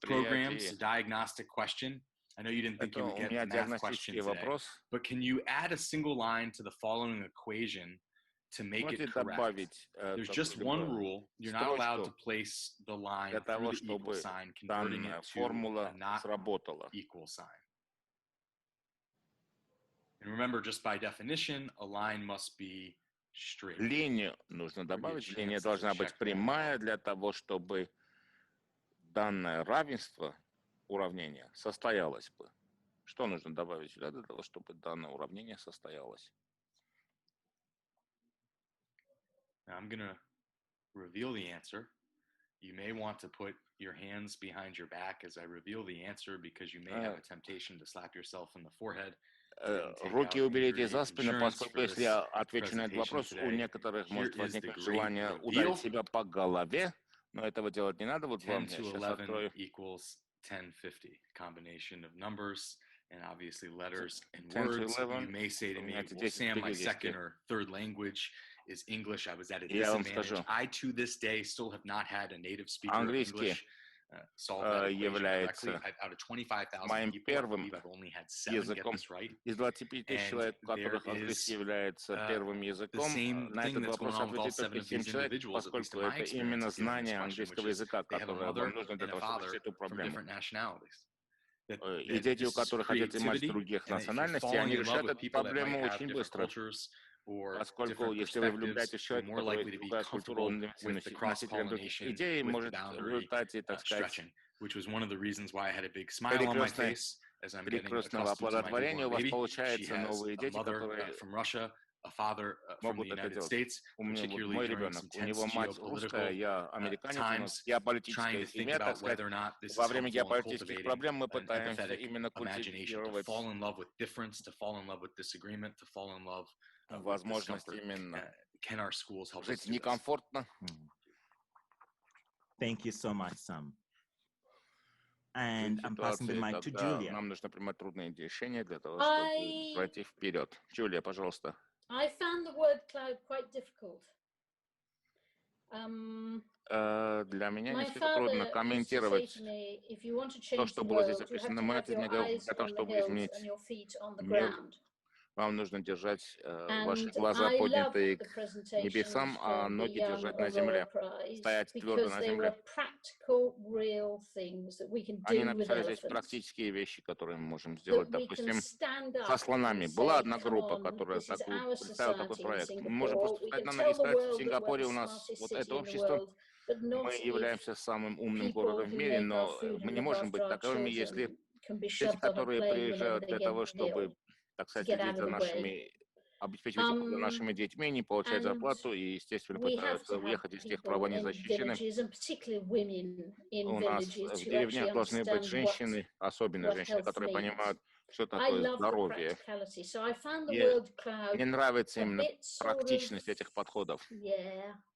programs, a diagnostic question. I know you didn't think you would get the math question today, but can you add a single line to the following equation to make it correct? There's just one rule. You're not allowed to place the line through the equal sign, converting it to a not equal sign. And remember, just by definition, a line must be straight. Линию нужно добавить. Линия должна быть прямая для того, чтобы данное равенство, уравнение, состоялось бы. Что нужно добавить сюда для того, чтобы данное уравнение состоялось? I'm going to reveal the answer. You may want to put your hands behind your back as I reveal the answer because you may have a temptation to slap yourself in the forehead. Руки уберите за спину, поскольку если я отвечу на этот вопрос, у некоторых может возникнуть желание ударить себя по голове. Но этого делать не надо. Вот вам я сейчас открою. 1050, combination of numbers and obviously letters and words. You may say to me, well, Sam, my second or third language is English. I was at a disadvantage. I, to this day, still have not had a native speaker of English solve that equation correctly. Out of 25,000 people, I believe I've only had 7 get this right. Из 25 тысяч человек, у которых английский является первым языком, на этот вопрос ответит только 7 человек, поскольку это именно знание английского языка, которое вам нужно для того, чтобы решить эту проблему. И дети, у которых отец и мать других национальностей, они решат эту проблему очень быстро. Поскольку, если вы влюбляетесь в человека, который имеет другая культура, он носителем других идей, может в результате, так сказать, перекрестного оплодотворения у вас получаются новые дети, которые могут это делать. Мой ребенок, у него мать русская, я американец, у нас геополитическая семья, так сказать. Во время геополитических проблем мы пытаемся именно культивировать возможность именно жить некомфортно. Thank you so much, Sam. And I'm passing the mic to Julia. Нам нужно принимать трудные решения для того, чтобы пройти вперед. Джулия, пожалуйста. I found the word cloud quite difficult. Для меня несколько трудно комментировать то, что было здесь описано. Мой отец мне говорил, для того, чтобы изменить мир, вам нужно держать ваши глаза поднятые к небесам, а ноги держать на земле, стоять твердо на земле. Они написали здесь практические вещи, которые мы можем сделать, допустим, со слонами. Была одна группа, которая представила такой проект. Мы можем просто встать на ноги и сказать, в Сингапуре у нас вот это общество, мы являемся самым умным городом в мире, но мы не можем быть таковыми, если дети, которые приезжают для того, чтобы, так сказать, следить за нашими, обеспечивать нашими детьми, не получать зарплату и, естественно, пытаются уехать из тех прав, они защищены. У нас в деревнях должны быть женщины, особенно женщины, которые понимают, что такое здоровье. Мне нравится именно практичность этих подходов.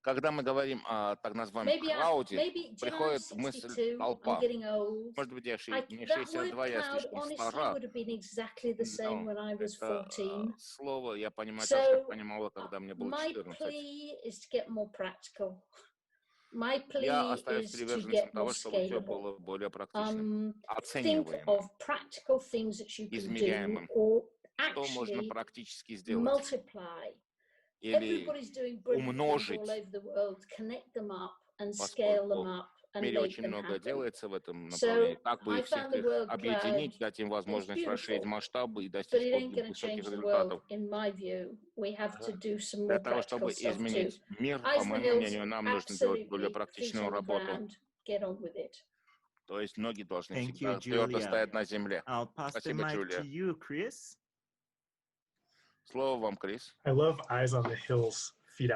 Когда мы говорим о так называемом крауде, приходит мысль толпа. Может быть, мне 62, я слишком стара. Это слово я понимаю так, как понимала, когда мне было 14. Я остаюсь приверженцем того, чтобы все было более практичным, оцениваемым, измеряемым. Что можно практически сделать? Или умножить, поскольку В мире очень много делается в этом направлении. Как бы всех их объединить, дать им возможность расширить масштабы и достичь высоких результатов. Для того, чтобы изменить мир, по моему мнению, нам нужно делать более практичную работу. То есть ноги должны всегда твердо стоять на земле. Спасибо, Джулия. Слово вам, Крис.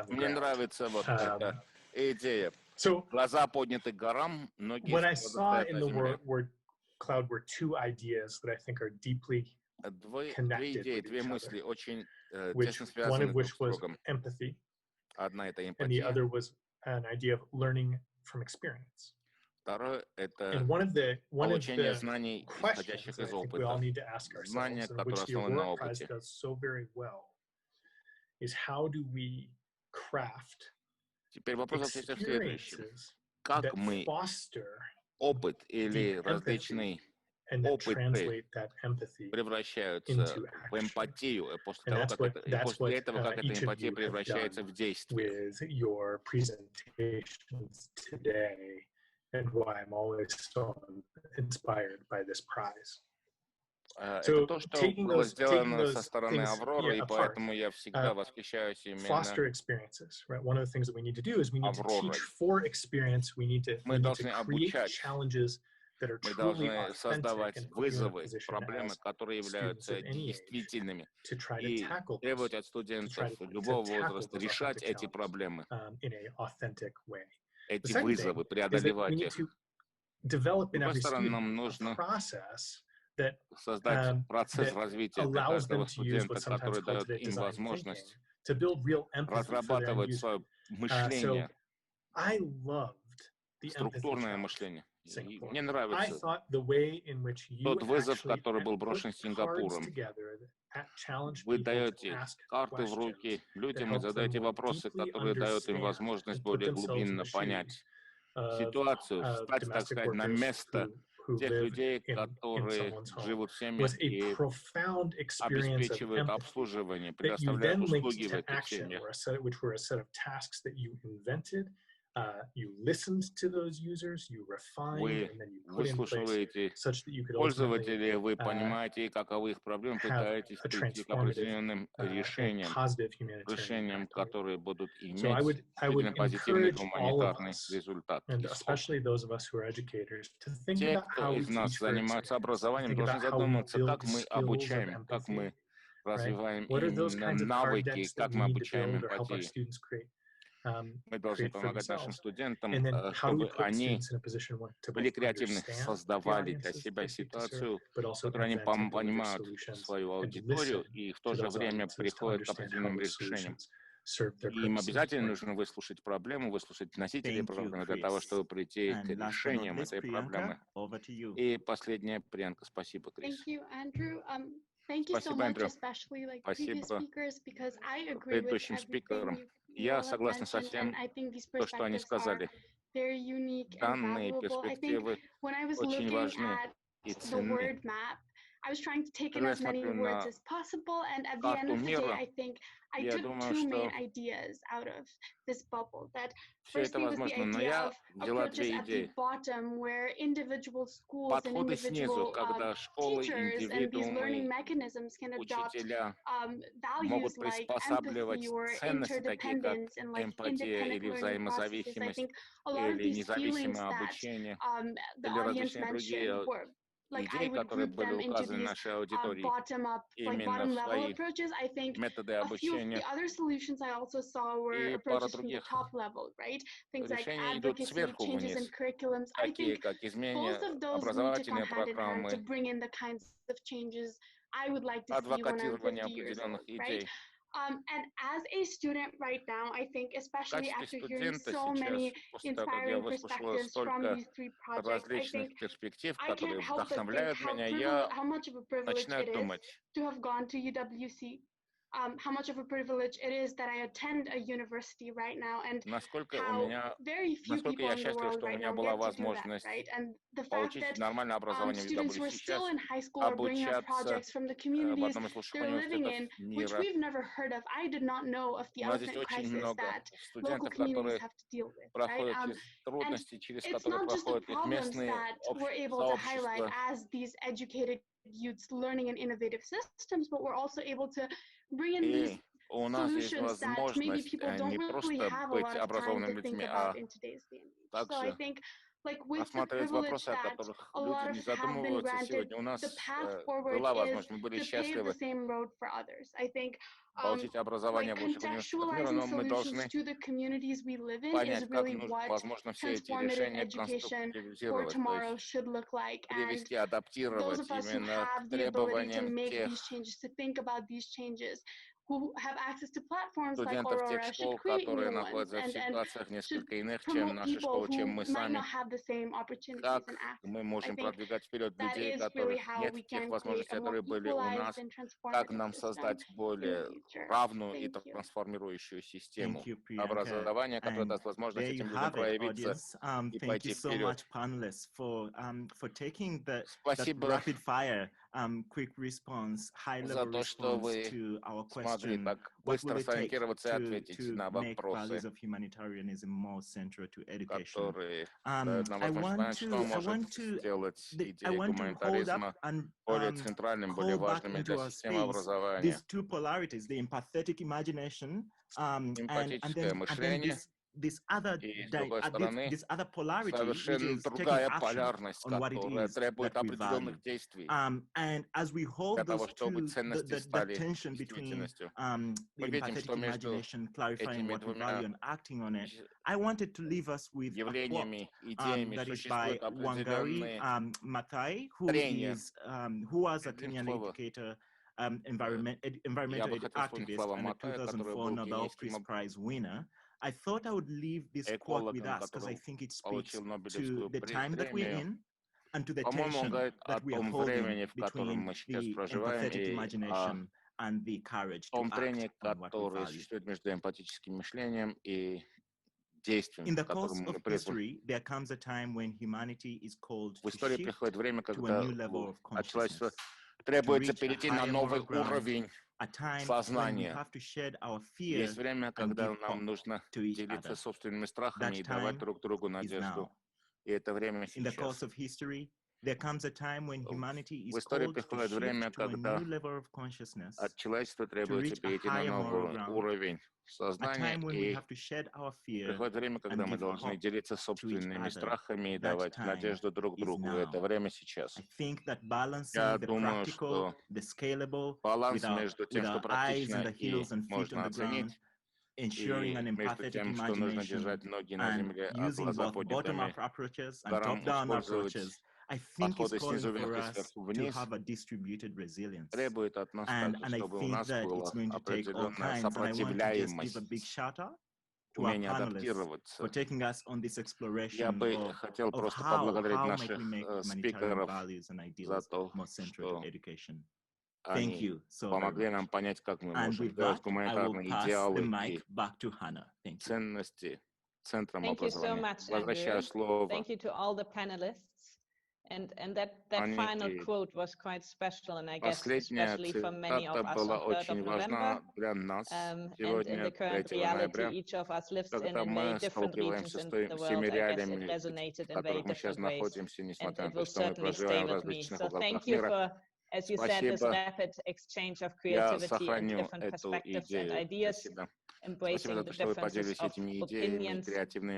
Мне нравится вот эта идея. Глаза подняты к горам, ноги стоят на земле. Две идеи, две мысли очень тесно связаны друг с другом. Одна — это эмпатия. Второе — это получение знаний, исходящих из опыта. Знания, которые основаны на опыте. Теперь вопрос заключается в следующем. Как мы опыт или различные опыты превращаются в эмпатию, и после этого, как эта эмпатия превращается в действие. Это то, что было сделано со стороны Авроры, и поэтому я всегда восхищаюсь именно Авророй. Мы должны обучать, мы должны создавать вызовы, проблемы, которые являются действительными, и требовать от студентов любого возраста решать эти проблемы, эти вызовы, преодолевать их. С другой стороны, нам нужно создать процесс развития для каждого студента, который дает им возможность разрабатывать свое мышление, структурное мышление. И мне нравится тот вызов, который был брошен Сингапуром. Вы даете карты в руки людям и задаете вопросы, которые дают им возможность более глубинно понять ситуацию, встать, так сказать, на место тех людей, которые живут в семьях и обеспечивают обслуживание, предоставляют услуги в этих семьях. Вы выслушиваете пользователей, вы понимаете, каковы их проблемы, пытаетесь прийти к определенным решениям, которые будут иметь позитивный гуманитарный результат. Те, кто из нас занимается образованием, должны задуматься, как мы обучаем, как мы развиваем именно навыки, как мы обучаем эмпатии. Мы должны помогать нашим студентам, чтобы они были креативны, создавали для себя ситуацию, в которой они понимают свою аудиторию и в то же время приходят к определенным решениям. И им обязательно нужно выслушать проблему, выслушать носителей проблемы для того, чтобы прийти к решениям этой проблемы. И последняя, Приянка. Спасибо, Крис. Спасибо, Эндрю. Спасибо предыдущим спикерам. Я согласна со всем, то, что они сказали. Данные перспективы очень важны и ценны. Когда я смотрю на карту мира, я думаю, что все это возможно, но я взяла две идеи. Подходы снизу, когда школы, индивидуумы, учителя могут приспосабливать ценности, такие как эмпатия или взаимозависимость, или независимое обучение, или различные другие идеи, которые были указаны нашей аудитории именно в свои методы обучения. И пара других решений идут сверху вниз, такие как изменение образовательные программы, адвокатирование определенных идей. В качестве студента сейчас, после того, как я выслушала столько различных перспектив, которые вдохновляют меня, я начинаю думать, how much of a privilege it is that I attend a university right now, and how very few people in the world right now get to do that, right? And the fact that students who are still in high school are bringing us projects from the communities they're living in, which we've never heard of. I did not know of the elephant crisis that local communities have to deal with, right? And it's not just the problems that we're able to highlight as these educated youths learning in innovative systems, but we're also able to bring in these solutions that maybe people don't really have a lot of time to think about in today's day and age. So I think, like, with the privilege that a lot of have been granted, the path forward is to pave the same road for others. I think like contextualizing solutions to the communities we live in is really what transformative education for tomorrow should look like. And those of us who have the ability to make these changes, to think about these changes, who have access to platforms like Aurora, should create new ones and should promote people who might not have the same opportunities and access. I think that is really how we can create a more equalized and transformative system. равную и трансформирующую систему образования, которая даст возможность этим людям проявиться и пойти вперед. Спасибо за то, что вы смогли так быстро сориентироваться и ответить на вопросы, которые дают нам возможность понять, что может сделать идею гуманитаризма более центральным, более важным для системы образования. Эмпатическое мышление и, с другой стороны, совершенно другая полярность, которая требует определенных действий для того, чтобы ценности стали действительностью. Мы видим, что между этими двумя явлениями, идеями существуют определенные трения. Я бы хотел вспомнить слова Матая, который был кенийским I thought I would leave this quote with us because I think it speaks to the time that we're in and to the tension that we are holding between the empathetic imagination and the courage to act on what we value. Между эмпатическим мышлением и действием, in the course of history, there comes a time when humanity is called в истории приходит время, to когда a new level of от человечества consciousness. требуется перейти на новый уровень сознания. Есть время, когда нам нужно делиться собственными страхами и давать друг другу надежду. И это время сейчас. В истории приходит время, когда от человечества требуется перейти на новый уровень сознания, и приходит время, когда мы должны делиться собственными страхами и давать надежду друг другу. Это время сейчас. Я думаю, что баланс между тем, что практично и можно оценить, и между тем, что нужно держать ноги на земле, а глаза поднятыми, использовать подходы снизу вверх и сверху вниз, требует от нас также, чтобы у нас была определенная сопротивляемость, умение адаптироваться. Я бы хотел просто поблагодарить наших спикеров за то, что они помогли нам понять, как мы можем делать гуманитарные идеалы и ценности центром образования. Возвращаю слово. And that final quote was quite special, and I guess especially for many of us on 3rd of November, and in the current reality each of us lives in very different regions in the world. I guess it resonated in very different ways, and it will certainly stay with me. So thank you for, as you said, this rapid exchange of creativity and different perspectives and ideas. Embracing the differences of opinions.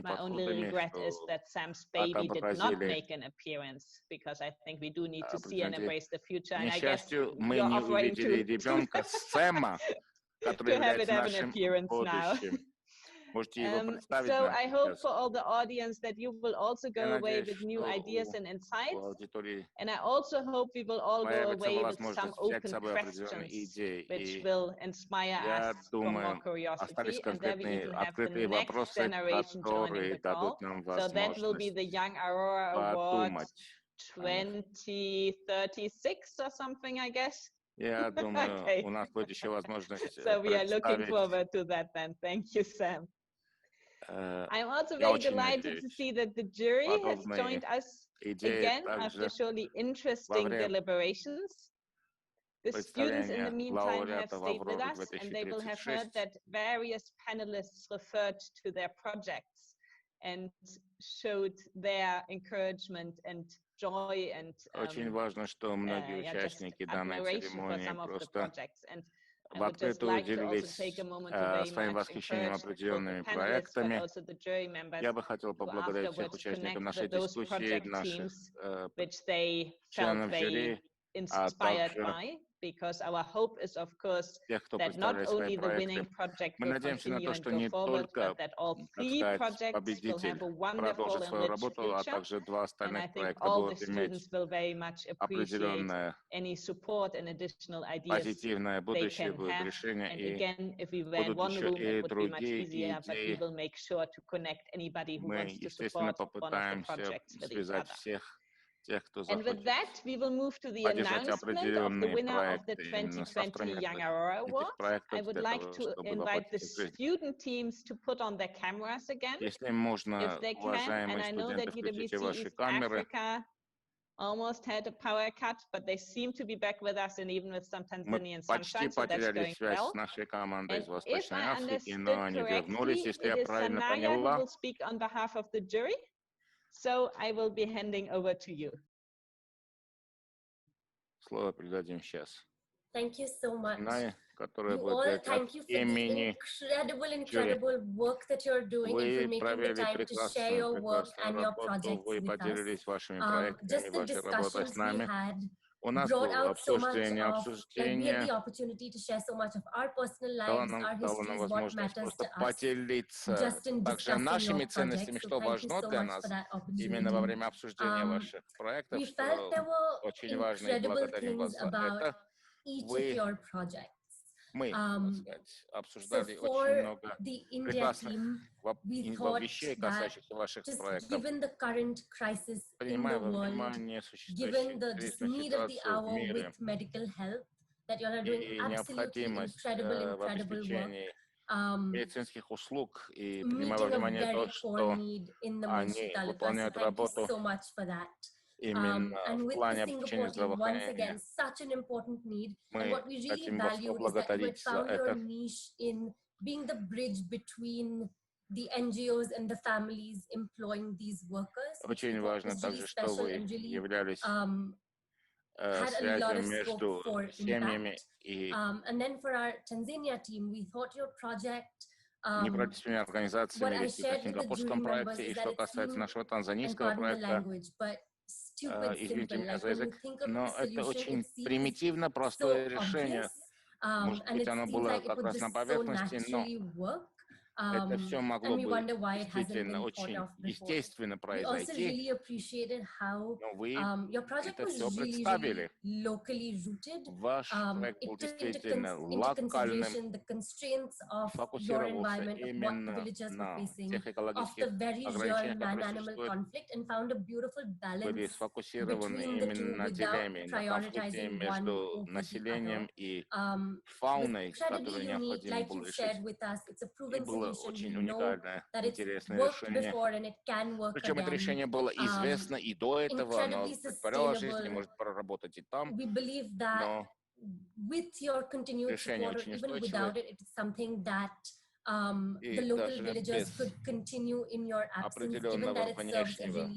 My only regret is that Sam's baby did not make an appearance, because I think we do need to see and embrace the future. And I guess you're offering to have it have an appearance now. So I hope for all the audience that you will also go away with new ideas and insights. And I also hope we will all go away with some open questions, which will inspire us for more curiosity. And then we even have the next generation joining the call. So that will be the Young Aurora Award 2036 or something, I guess. Я думаю, у нас будет еще возможность So we are looking forward to that then. Thank you, Sam. I'm also very delighted to see that the jury has joined us again after surely interesting deliberations. The students in the meantime have stayed with us, and they will have heard that various panelists referred to their projects and showed their encouragement and joy and очень важно, что многие участники данной церемонии просто в открытую делились своим восхищением определенными проектами. Я бы хотел поблагодарить всех участников нашей дискуссии, наших членов жюри, а также because our hope is, of course, that not only the winning project will continue and go forward, but that all three projects will have a wonderful and rich future. And I think all the students will very much appreciate any support and additional ideas they can have. And again, if we were in one room, it would be much easier, but we will make sure to connect anybody who wants to support one of the projects with each other. And with that, we will move to the announcement of the winner of the 2020 Young Aurora Award. I would like to invite the student teams to put on their cameras again, if they can. And I know that UWC East Africa almost had a power cut, but they seem to be back with us, and even with some Tanzanian sunshine, so that's going well. And if I understood correctly, it is Sanaya who will speak on behalf of the jury. So I will be handing over to you. Слово передадим сейчас. Thank you so much. Которая you будет all, thank you for the incredible work that you're doing and for making the time to share your work and your projects with us. Just the discussions we had brought out so much of, like we had the opportunity to share so much of our personal lives, our histories, what matters to us, just in discussing your projects. So thank you so much for that opportunity. We felt there were incredible things about each of your projects. So for the India team, we thought that just given the current crisis in the world, given this need of the hour with medical help, that you all are doing absolutely incredible work, медицинских услуг и meeting принимая во внимание то, что need in the они выполняют работу so much for that. именно And в with плане the обеспечения Singapore team, once again, здравоохранения. such an important need. Мы And what we really хотим вас valued is that you had поблагодарить за found your это. niche in being the bridge between the NGOs and the families employing these workers. Очень важно также, что вы являлись связью между семьями и неправительственными организациями в сингапурском проекте. И что касается нашего танзанийского проекта, извините меня за язык, но это очень примитивно простое решение. Может быть, оно было как раз на поверхности, но это все могло бы действительно очень естественно произойти. Но вы это все представили. Ваш проект был действительно локальным, фокусировался именно на тех экологических ограничениях, которые существуют, были сфокусированы именно на дилемме, на конфликте между населением и фауной, которую необходимо было решить. И было очень уникальное, интересное решение. Причем это решение было известно и до этого, оно предполагалось, если может проработать и там, но решение очень устойчивое. И даже без определенного внешнего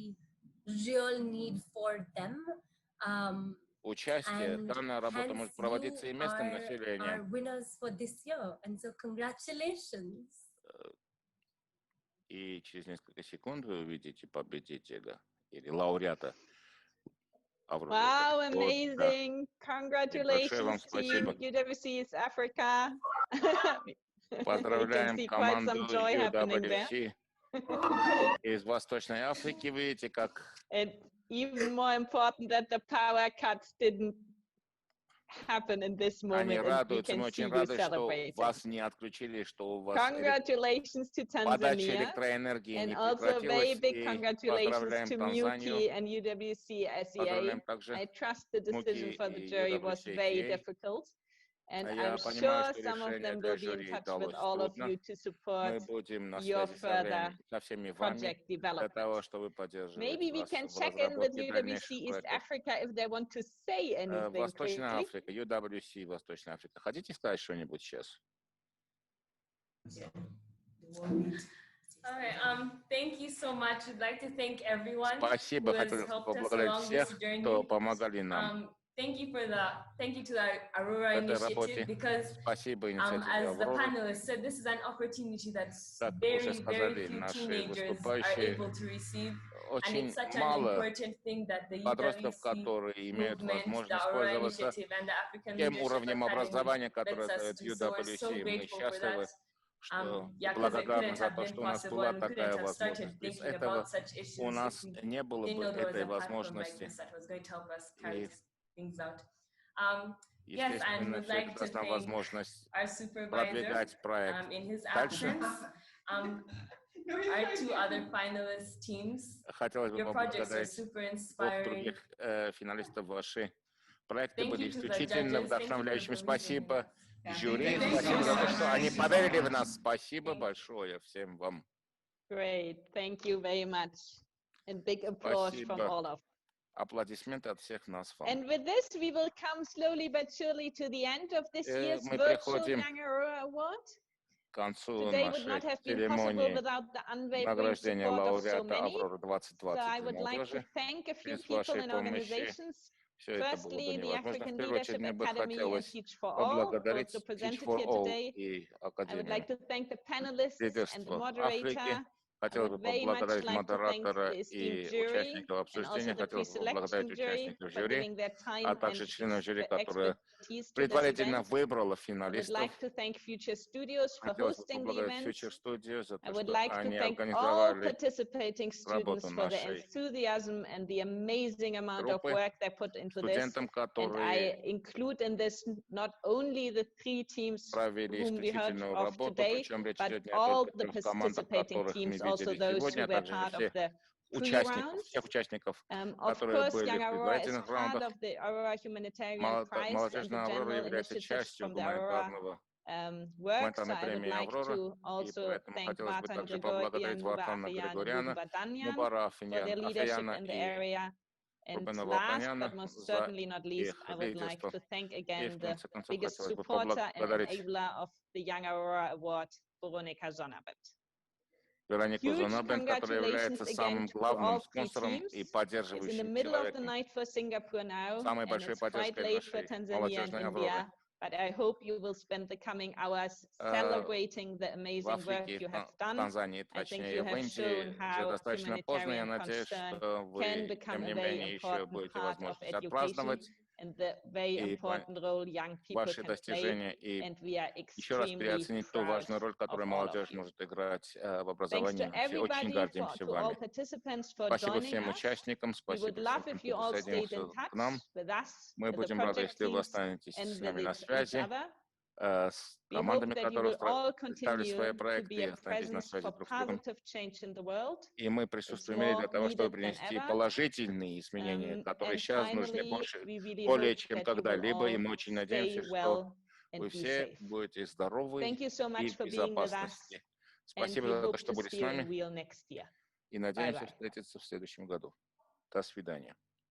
участия данная работа может проводиться и местным населением. И через несколько секунд вы увидите победителя или лауреата Аврора. Wow, amazing! Congratulations, team UWC East Africa. Поздравляем команду UWC из Восточной Африки. Видите, как... And even more important that the power cuts didn't happen in this Они moment, and we радуются, мы can see очень you рады, что celebrating. вас не отключили, что у вас Congratulations to подача Tanzania, электроэнергии and не also a very прекратилась, big и congratulations поздравляем to Танзанию, Muki and UWC SEA. поздравляем также I trust the decision Muki for the и jury was UWC very SEA. difficult, and Я I'm понимаю, sure что some of решение them для will be in жюри touch with далось all of трудно. you to support Мы будем на your связи further со всеми вами project для development. того, чтобы поддерживать Maybe we вас can в check in with разработке UWC дальнейших East проектов. Africa if they want to say anything Восточная quickly. Африка, UWC, Восточная Африка. Хотите сказать что-нибудь сейчас? All right. Thank you so much. I'd like to thank everyone Спасибо, who has хотел helped us поблагодарить along всех, this journey. кто помогали нам Thank you to the Aurora в этой работе. initiative, because Спасибо инициативе as the Авроры. panelists said, this is an opportunity that's Как very, уже very сказали few наши teenagers are выступающие, able to receive. And очень it's such an мало important thing that the подростков, UWC которые имеют movement, the возможность Aurora пользоваться initiative, and the African тем Leadership уровнем Academy образования, которое lets us дает do. So we're so UWC. Мы grateful for счастливы, that. что Yeah, because it благодарны couldn't за have то, been что у нас possible, была and we couldn't такая have started возможность. Без thinking этого about such issues у if нас we не было didn't бы know there was этой a platform like возможности. this that was going to help us carry И, things out. Yes, and естественно, we'd все like это to даст нам thank возможность our supervisor продвигать проект in his дальше. absence. Our two other finalist teams. Хотелось бы Your projects are поблагодарить super двух inspiring. других финалистов. Ваши проекты Thank были you to the исключительно judges. Thank you for вдохновляющими. believing in Спасибо us. жюри, спасибо за то, что они поверили в нас. Спасибо большое всем вам. Great, thank you very much, and big applause from all of. Аплодисменты от всех нас вам. And with this, we will come slowly but surely to the end of this year's Мы virtual приходим Young Aurora Award. к концу Today would not нашей have been possible церемонии without the unwavering награждения support of so лауреата many. Аврора So I 2020 would like to молодежи. thank a few Без people вашей and помощи organizations. все это было бы Firstly, the невозможно. В African первую очередь, Leadership мне бы Academy and хотелось Teach for All, both поблагодарить Teach represented for here All today. и I would Академию like to thank the panelists and the лидерства moderator. Африки. I Хотелось would бы very much поблагодарить like to thank модератора the esteemed и jury участников and обсуждения. also the Хотелось бы pre-selection поблагодарить jury участников for жюри, giving their time а and также членов жюри, которые expertise to this предварительно event. выбрала I would финалистов. like to thank Future Studios for Хотелось бы hosting the поблагодарить event. Future Studios за I то, would что like to они thank all организовали participating students работу for their нашей enthusiasm and the amazing amount of группы, work they put into this. студентам, And I которые include in this not only the 3 teams провели whom we heard исключительную of работу, today, причем речь but идет не all только the о тех командах, participating которых мы teams, also видели those сегодня, who а were также part of всех the участников, всех участников, Of которые course, были Young в Aurora is предварительных part раундах. of the Aurora Humanitarian Prize and the Молодежная Аврора general является initiatives частью from the Aurora гуманитарной work. So I would премии like Аврора, to и also поэтому thank хотелось бы Martin также Gregorian, поблагодарить Nuba Вартана Afiyan, and Григоряна, Ruben Badanyan Нубара for their leadership Афияна in the и area. And Рубена last Вартаняна but most за certainly not least, их I would like лидерство. to thank И again в the конце концов biggest хотелось бы supporter and поблагодарить enabler of the Young Aurora Award, Veronica Zonabet. Веронику Зонабен, которая является самым главным спонсором и поддерживающим человеком. Самой большой поддержкой нашей молодежной Авроры. But I hope you will spend the coming hours celebrating the amazing work you have done. В Танзании, I think точнее you в have Индии, shown уже how достаточно поздно. Я humanitarian надеюсь, concern что вы, can тем become a не very менее, еще important будете part of возможность education отпраздновать and the very и important role young people ваши can play. достижения и And we are еще раз extremely переоценить ту важную роль, proud которую of all of молодежь you. может играть в Thanks образовании. to Мы все очень everybody, гордимся to all вами. participants for Спасибо joining всем us. участникам, We спасибо would всем, love кто if you all stayed присоединился in к нам. touch with us, Мы with the будем рады, project если вы teams останетесь and с нами with на each связи, other. с We hope командами, that you которые will all представили continue свои to проекты, be и a останетесь на presence связи for друг с другом. positive change in the world. И мы It's присутствуем в мире для more того, чтобы needed than принести ever. положительные изменения, которые And сейчас нужны finally, we really более hope чем that you will когда-либо, и all мы очень stay надеемся, что well and вы be все safe. будете здоровы Thank you so и much в for being with us, безопасности. and Спасибо we за то, hope что to были с steer нами, wheel next year. и надеемся Bye-bye. встретиться в следующем году. До свидания.